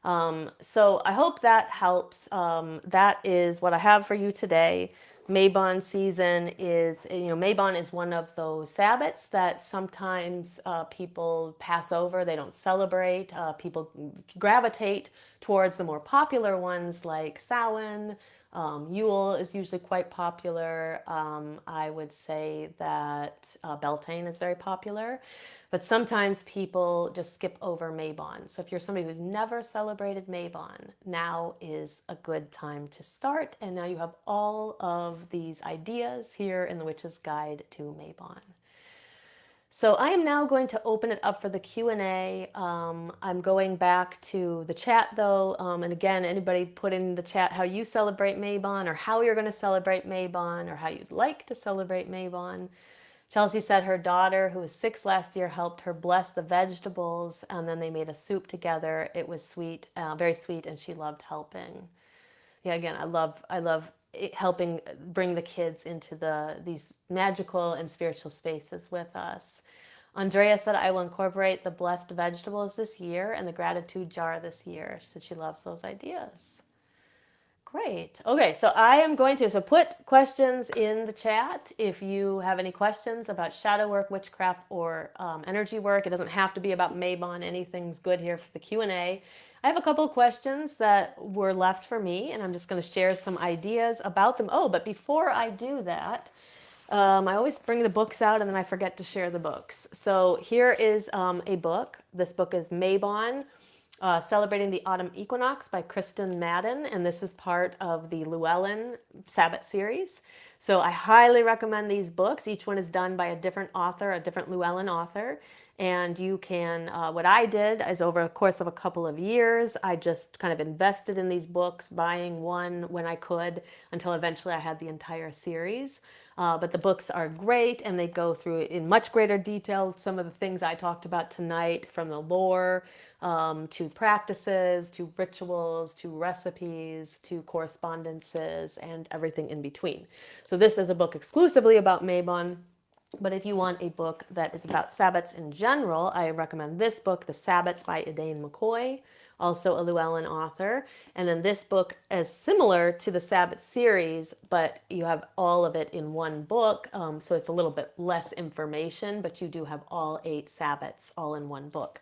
So I hope that helps. That is what I have for you today. Mabon season is, Mabon is one of those Sabbats that sometimes people pass over. They don't celebrate. People gravitate towards the more popular ones like Samhain. Yule is usually quite popular. I would say that Beltane is very popular. But sometimes people just skip over Mabon. So if you're somebody who's never celebrated Mabon, now is a good time to start. And now you have all of these ideas here in the Witch's Guide to Mabon. So I am now going to open it up for the Q&A. I'm going back to the chat though. And again, anybody put in the chat how you celebrate Mabon or how you're going to celebrate Mabon or how you'd like to celebrate Mabon. Chelsea said her daughter, who was 6 last year, helped her bless the vegetables, and then they made a soup together. It was sweet, very sweet, and she loved helping. Yeah, again, I love helping bring the kids into these magical and spiritual spaces with us. Andrea said, I will incorporate the blessed vegetables this year and the gratitude jar this year. She said she loves those ideas. Great. Okay, so I am going to put questions in the chat if you have any questions about shadow work, witchcraft, or energy work. It doesn't have to be about Mabon. Anything's good here for the Q&A. I have a couple of questions that were left for me, and I'm just going to share some ideas about them. Oh, but before I do that, I always bring the books out and then I forget to share the books. So here is a book. This book is Mabon, Celebrating the Autumn Equinox by Kristen Madden, and this is part of the Llewellyn Sabbath series. So I highly recommend these books. Each one is done by a different author, a different Llewellyn author. And you can, what I did is over a course of a couple of years, I just kind of invested in these books, buying one when I could until eventually I had the entire series. But the books are great and they go through in much greater detail some of the things I talked about tonight, from the lore to practices, to rituals, to recipes, to correspondences, and everything in between. So this is a book exclusively about Mabon. But if you want a book that is about Sabbats in general, I recommend this book, The Sabbats by Elaine McCoy, also a Llewellyn author. And then this book is similar to the Sabbat series, but you have all of it in one book. So it's a little bit less information, but you do have all 8 Sabbats all in one book.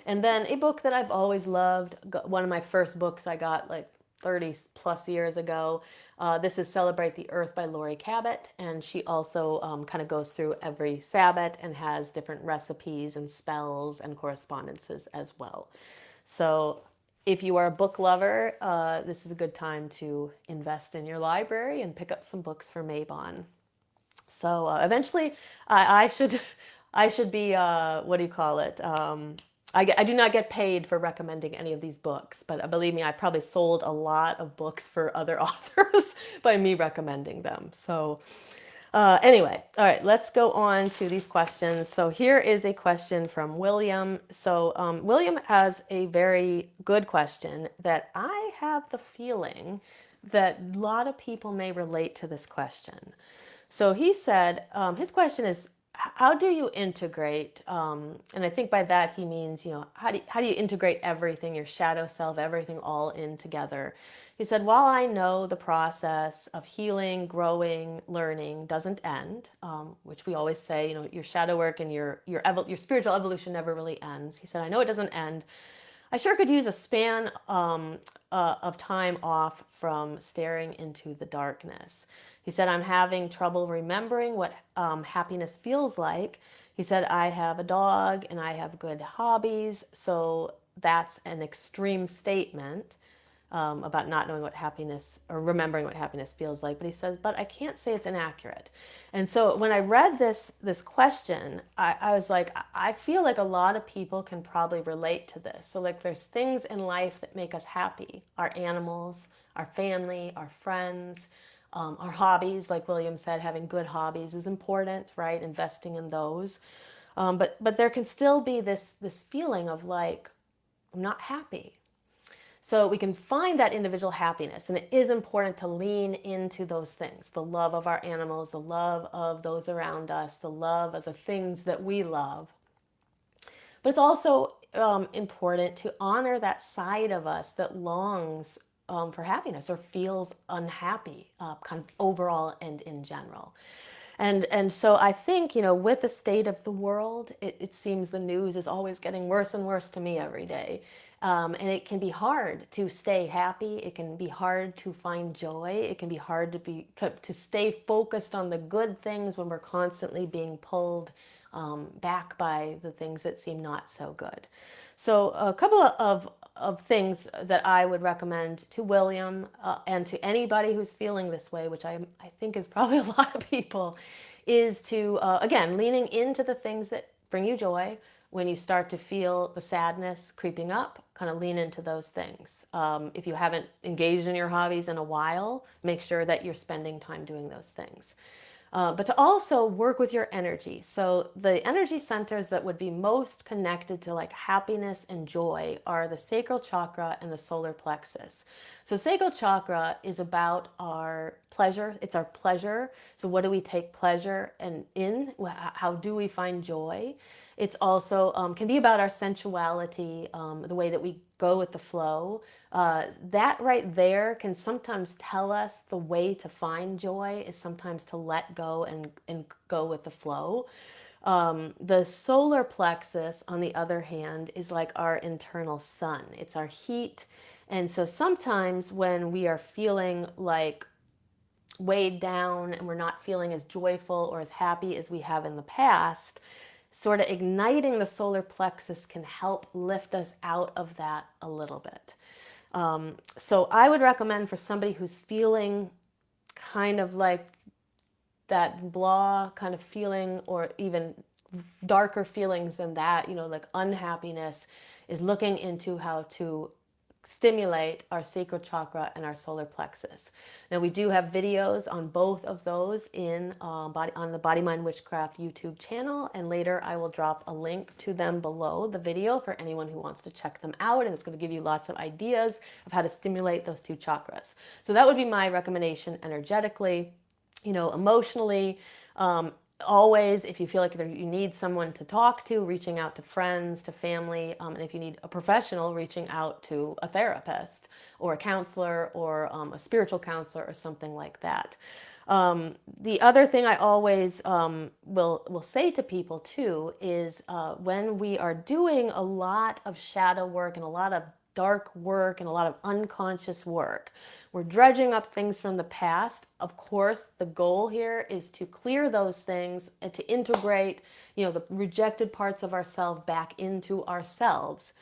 And then a book that I've always loved, one of my first books I got like 30 plus years ago. This is Celebrate the Earth by Lori Cabot, and she also kind of goes through every Sabbat and has different recipes and spells and correspondences as well. So if you are a book lover, this is a good time to invest in your library and pick up some books for Mabon. So eventually, I should I should be what do you call it? I do not get paid for recommending any of these books, but believe me, I probably sold a lot of books for other authors by me recommending them. So anyway, all right, let's go on to these questions. So here is a question from William. So William has a very good question that I have the feeling that a lot of people may relate to this question. So he said, his question is, how do you integrate, and I think by that he means, how do you integrate everything, your shadow self, everything all in together? He said, while I know the process of healing, growing, learning doesn't end, which we always say, your shadow work and your spiritual evolution never really ends. He said, I know it doesn't end. I sure could use a span of time off from staring into the darkness. He said, I'm having trouble remembering what happiness feels like. He said, I have a dog and I have good hobbies, so that's an extreme statement about not knowing what happiness or remembering what happiness feels like. But he says, but I can't say it's inaccurate. And so when I read this question, I was like, I feel like a lot of people can probably relate to this. So like there's things in life that make us happy. Our animals, our family, our friends, our hobbies, like William said, having good hobbies is important, right? Investing in those. But there can still be this feeling of like, I'm not happy. So we can find that individual happiness, and it is important to lean into those things, the love of our animals, the love of those around us, the love of the things that we love. But it's also important to honor that side of us that longs for happiness or feels unhappy, kind of overall and in general. And so I think, with the state of the world, it seems the news is always getting worse and worse to me every day. And it can be hard to stay happy. It can be hard to find joy. It can be hard to stay focused on the good things when we're constantly being pulled back by the things that seem not so good. So a couple of things that I would recommend to William and to anybody who's feeling this way, which I think is probably a lot of people, is to, again, leaning into the things that bring you joy. When you start to feel the sadness creeping up, kind of lean into those things. If you haven't engaged in your hobbies in a while, make sure that you're spending time doing those things. But to also work with your energy. So the energy centers that would be most connected to like happiness and joy are the sacral chakra and the solar plexus. So sacral chakra is about our pleasure. It's our pleasure. So what do we take pleasure in? How do we find joy? It's also can be about our sensuality, the way that we go with the flow. That right there can sometimes tell us the way to find joy is sometimes to let go and go with the flow. The solar plexus, on the other hand, is like our internal sun. It's our heat. And so sometimes when we are feeling like weighed down and we're not feeling as joyful or as happy as we have in the past, sort of igniting the solar plexus can help lift us out of that a little bit. So I would recommend for somebody who's feeling kind of like that blah kind of feeling, or even darker feelings than that, like unhappiness, is looking into how to stimulate our sacral chakra and our solar plexus. Now we do have videos on both of those on the Body Mind Witchcraft YouTube channel, and later I will drop a link to them below the video for anyone who wants to check them out, and it's going to give you lots of ideas of how to stimulate those two chakras. So that would be my recommendation energetically. Emotionally, always, if you feel like you need someone to talk to, reaching out to friends, to family, and if you need a professional, reaching out to a therapist or a counselor or a spiritual counselor or something like that. The other thing I always will say to people too is when we are doing a lot of shadow work and a lot of dark work and a lot of unconscious work, we're dredging up things from the past. Of course, the goal here is to clear those things and to integrate, the rejected parts of ourselves back into ourselves.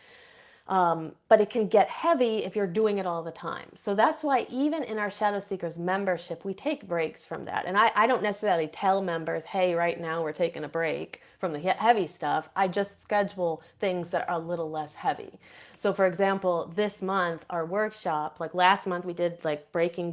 But it can get heavy if you're doing it all the time. So that's why even in our Shadow Seekers membership, we take breaks from that. And I don't necessarily tell members, hey, right now we're taking a break from the heavy stuff. I just schedule things that are a little less heavy. So for example, this month, our workshop, like last month, we did like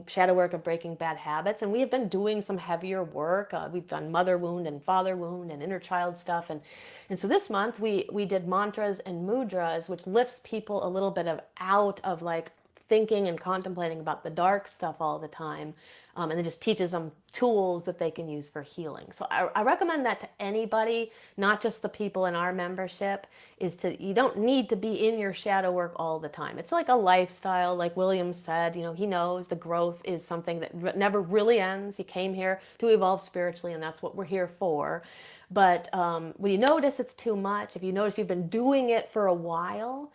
shadow work of breaking bad habits. And we have been doing some heavier work. We've done mother wound and father wound and inner child stuff. And so this month we did mantras and mudras, which lifts people a little bit out of like thinking and contemplating about the dark stuff all the time. And it just teaches them tools that they can use for healing. So I recommend that to anybody, not just the people in our membership, you don't need to be in your shadow work all the time. It's like a lifestyle, like William said, he knows the growth is something that never really ends. He came here to evolve spiritually, and that's what we're here for. But when you notice it's too much, if you notice you've been doing it for a while,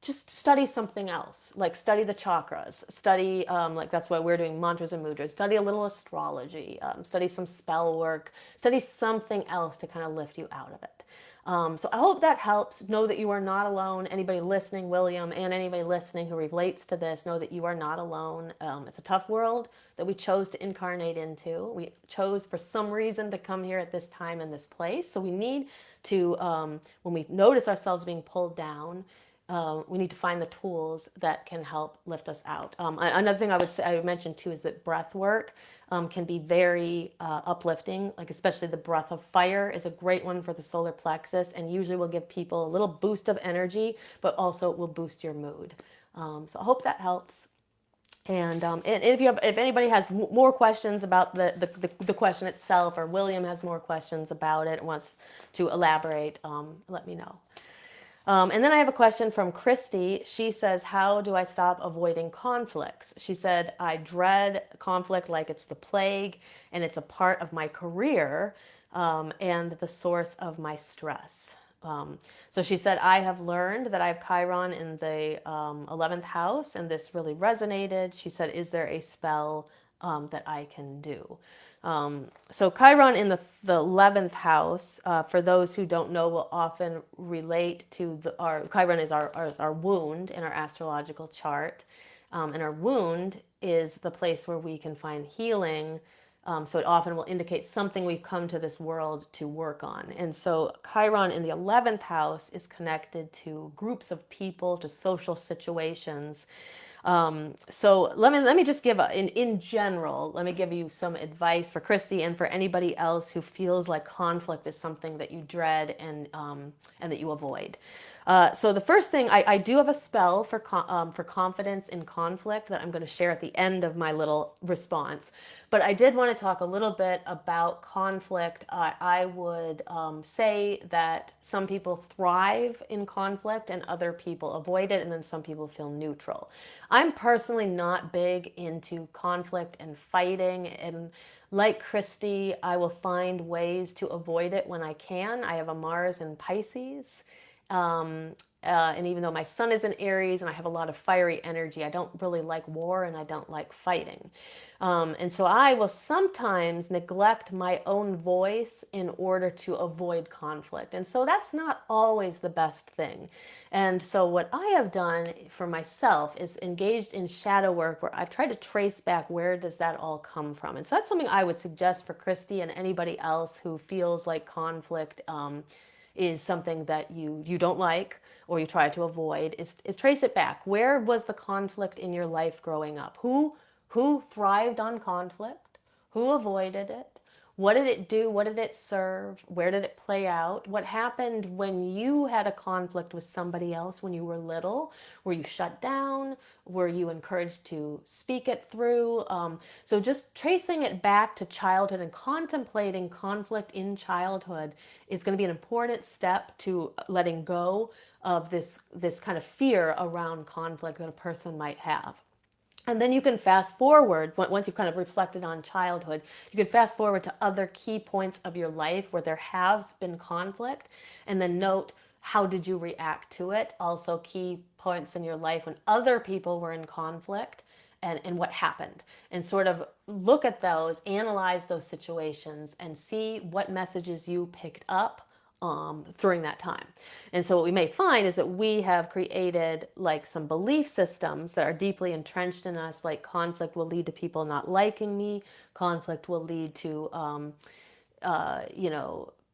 just study something else, like study the chakras, study, like that's why we're doing mantras and mudras, study a little astrology, study some spell work, study something else to kind of lift you out of it. So I hope that helps. Know that you are not alone. Anybody listening, William, and anybody listening who relates to this, know that you are not alone. It's a tough world that we chose to incarnate into. We chose for some reason to come here at this time and this place. So we need to, when we notice ourselves being pulled down, we need to find the tools that can help lift us out. Another thing I would mention too is that breath work can be very uplifting, like especially the breath of fire is a great one for the solar plexus, and usually will give people a little boost of energy, but also will boost your mood. So I hope that helps. And if anybody has more questions about the question itself, or William has more questions about it and wants to elaborate, let me know. And then I have a question from Christy. She says, how do I stop avoiding conflicts? She said, I dread conflict like it's the plague, and it's a part of my career, and the source of my stress. So she said, I have learned that I have Chiron in the 11th house, and this really resonated. She said, is there a spell that I can do? So Chiron in the 11th house, for those who don't know, will often relate to our Chiron is our wound in our astrological chart. And our wound is the place where we can find healing. So it often will indicate something we've come to this world to work on. And so Chiron in the 11th house is connected to groups of people, to social situations. So let me just give in general, let me give you some advice for Christy and for anybody else who feels like conflict is something that you dread and that you avoid. So the first thing, I do have a spell for confidence in conflict that I'm going to share at the end of my little response. But I did want to talk a little bit about conflict. I would say that some people thrive in conflict and other people avoid it, and then some people feel neutral. I'm personally not big into conflict and fighting, and like Christy, I will find ways to avoid it when I can. I have a Mars in Pisces. Um, and even though my sun is in Aries and I have a lot of fiery energy, I don't really like war and I don't like fighting. And so I will sometimes neglect my own voice in order to avoid conflict. And so that's not always the best thing. And so what I have done for myself is engaged in shadow work where I've tried to trace back where does that all come from. And so that's something I would suggest for Christy and anybody else who feels like conflict is something that you don't like or you try to avoid, is trace it back. Where was the conflict in your life growing up? Who thrived on conflict? Who avoided it? What did it do? What did it serve? Where did it play out? What happened when you had a conflict with somebody else when you were little? Were you shut down? Were you encouraged to speak it through? So just tracing it back to childhood and contemplating conflict in childhood is going to be an important step to letting go of this kind of fear around conflict that a person might have. And then you can fast forward, once you've kind of reflected on childhood, you can fast forward to other key points of your life where there has been conflict, and then note how did you react to it. Also, key points in your life when other people were in conflict, and what happened. And sort of look at those, analyze those situations, and see what messages you picked up during that time. And so what we may find is that we have created like some belief systems that are deeply entrenched in us, like conflict will lead to people not liking me, conflict will lead to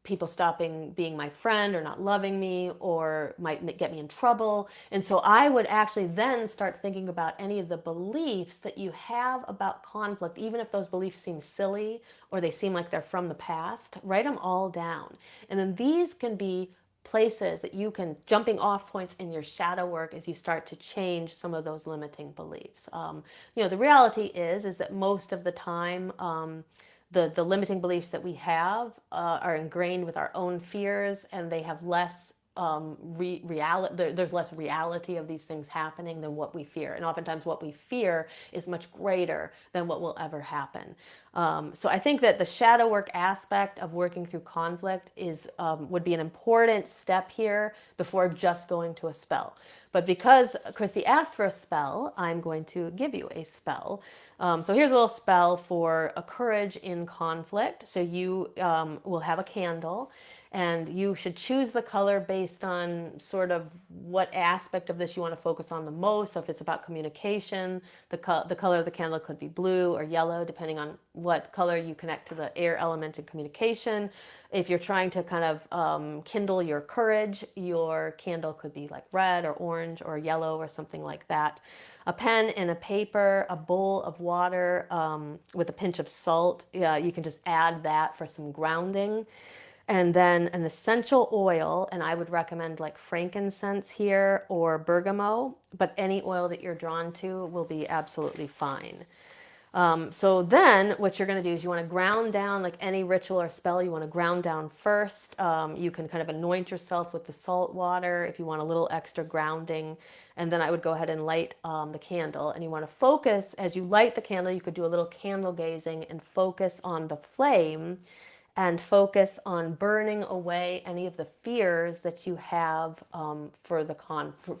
people stopping being my friend or not loving me or might get me in trouble. And so I would actually then start thinking about any of the beliefs that you have about conflict, even if those beliefs seem silly or they seem like they're from the past. Write them all down. And then these can be places that you can, jumping off points in your shadow work as you start to change some of those limiting beliefs. The reality is that most of the time, the limiting beliefs that we have are ingrained with our own fears, and they have less reality. There's less reality of these things happening than what we fear, and oftentimes what we fear is much greater than what will ever happen. So I think that the shadow work aspect of working through conflict is would be an important step here before just going to a spell. But because Christy asked for a spell, I'm going to give you a spell. So here's a little spell for a courage in conflict. So you will have a candle, and you should choose the color based on sort of what aspect of this you want to focus on the most. So if it's about communication, the color of the candle could be blue or yellow, depending on what color you connect to the air element in communication. If you're trying to kind of kindle your courage, your candle could be like red or orange or yellow or something like that. A pen and a paper, a bowl of water with a pinch of salt. You can just add that for some grounding. and then an essential oil, and I would recommend like frankincense here or bergamot, but any oil that you're drawn to will be absolutely fine. So then what you're going to do is you want to ground down, like any ritual or spell, you want to ground down first. You can kind of anoint yourself with the salt water if you want a little extra grounding. And then I would go ahead and light the candle. And you want to focus, as you light the candle, you could do a little candle gazing and focus on the flame and focus on burning away any of the fears that you have for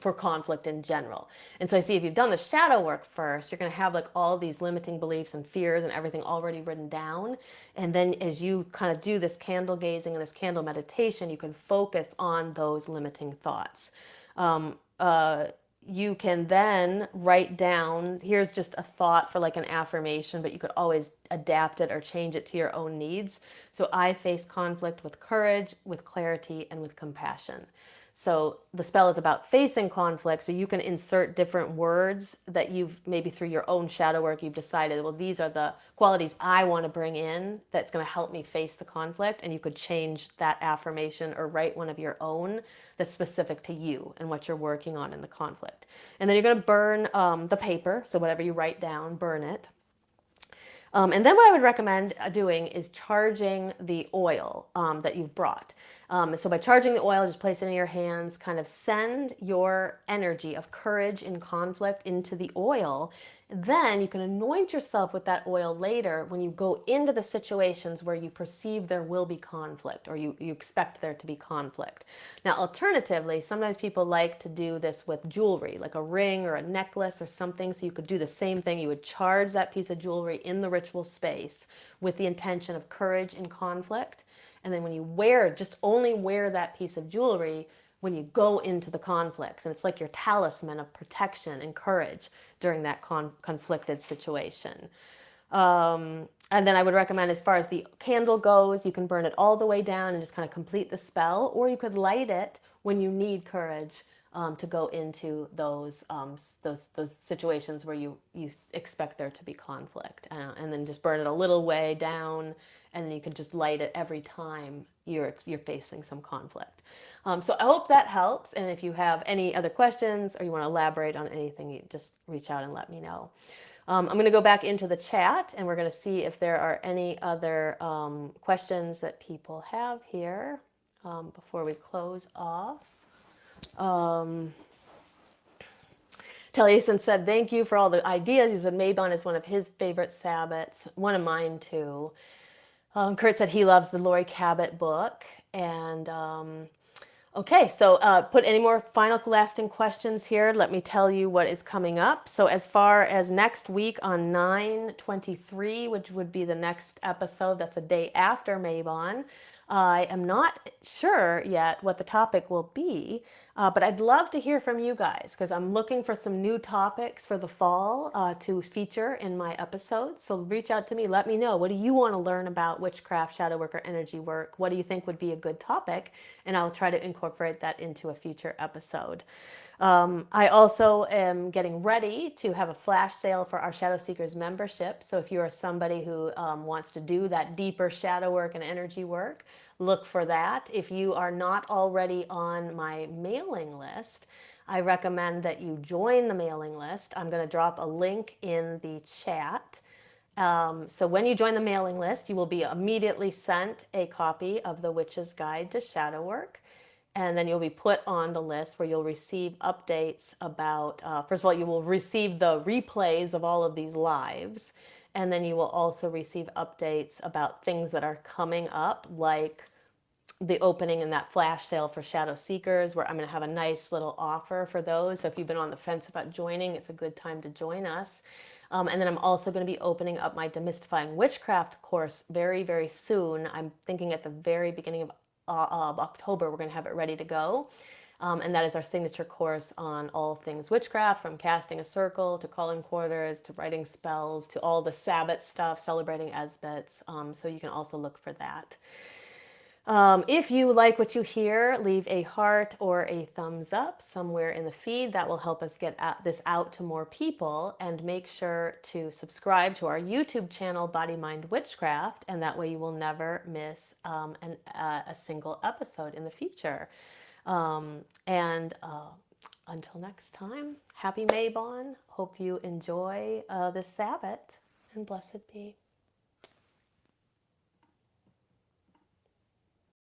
for conflict in general. And so I see if you've done the shadow work first, you're going to have like all these limiting beliefs and fears and everything already written down. And then as you kind of do this candle gazing and this candle meditation, you can focus on those limiting thoughts. Um, uh, you can then write down, here's just a thought for like an affirmation, but you could always adapt it or change it to your own needs. So I face conflict with courage, with clarity, and with compassion. So the spell is about facing conflict. So you can insert different words that you've maybe through your own shadow work, you've decided, well, these are the qualities I want to bring in that's going to help me face the conflict. And you could change that affirmation or write one of your own that's specific to you and what you're working on in the conflict. And then you're going to burn the paper. So whatever you write down, burn it. And then what I would recommend doing is charging the oil that you've brought. So by charging the oil, just place it in your hands, kind of send your energy of courage in conflict into the oil. Then you can anoint yourself with that oil later when you go into the situations where you perceive there will be conflict or you expect there to be conflict. Now, alternatively, sometimes people like to do this with jewelry, like a ring or a necklace or something. So you could do the same thing. You would charge that piece of jewelry in the ritual space with the intention of courage in conflict. And then when you wear, just only wear that piece of jewelry when you go into the conflicts. And it's like your talisman of protection and courage during that conflicted situation. And then I would recommend, as far as the candle goes, you can burn it all the way down and just kind of complete the spell, or you could light it when you need courage to go into those situations where you expect there to be conflict, and then just burn it a little way down, and then you can just light it every time you're facing some conflict. So I hope that helps, and if you have any other questions or you want to elaborate on anything, you just reach out and let me know. I'm going to go back into the chat and we're going to see if there are any other questions that people have here before we close off. Taliesin said, thank you for all the ideas. He said Mabon is one of his favorite Sabbats, one of mine too. Kurt said he loves the Lori Cabot book. And okay, so put any more final lasting questions here. Let me tell you what is coming up. So as far as next week on 9/23, which would be the next episode, that's a day after Mabon, I am not sure yet what the topic will be, but I'd love to hear from you guys because I'm looking for some new topics for the fall to feature in my episodes. So reach out to me. Let me know. What do you want to learn about witchcraft, shadow work, or energy work? What do you think would be a good topic? And I'll try to incorporate that into a future episode. I also am getting ready to have a flash sale for our Shadow Seekers membership. So if you are somebody who wants to do that deeper shadow work and energy work, look for that. If you are not already on my mailing list, I recommend that you join the mailing list. I'm going to drop a link in the chat. So when you join the mailing list, you will be immediately sent a copy of the Witch's Guide to Shadow Work. And then you'll be put on the list where you'll receive updates about, first of all, you will receive the replays of all of these lives. And then you will also receive updates about things that are coming up, like the opening and that flash sale for Shadow Seekers, where I'm going to have a nice little offer for those. So if you've been on the fence about joining, it's a good time to join us. And then I'm also going to be opening up my Demystifying Witchcraft course very, very soon. I'm thinking at the very beginning of October, we're going to have it ready to go. And that is our signature course on all things witchcraft, from casting a circle to calling quarters to writing spells to all the Sabbath stuff, celebrating Esbats. So you can also look for that. If you like what you hear, leave a heart or a thumbs up somewhere in the feed. That will help us get this out to more people. And make sure to subscribe to our YouTube channel, Body Mind Witchcraft, and that way you will never miss a single episode in the future. And until next time, happy Mabon. Hope you enjoy this Sabbath, and blessed be.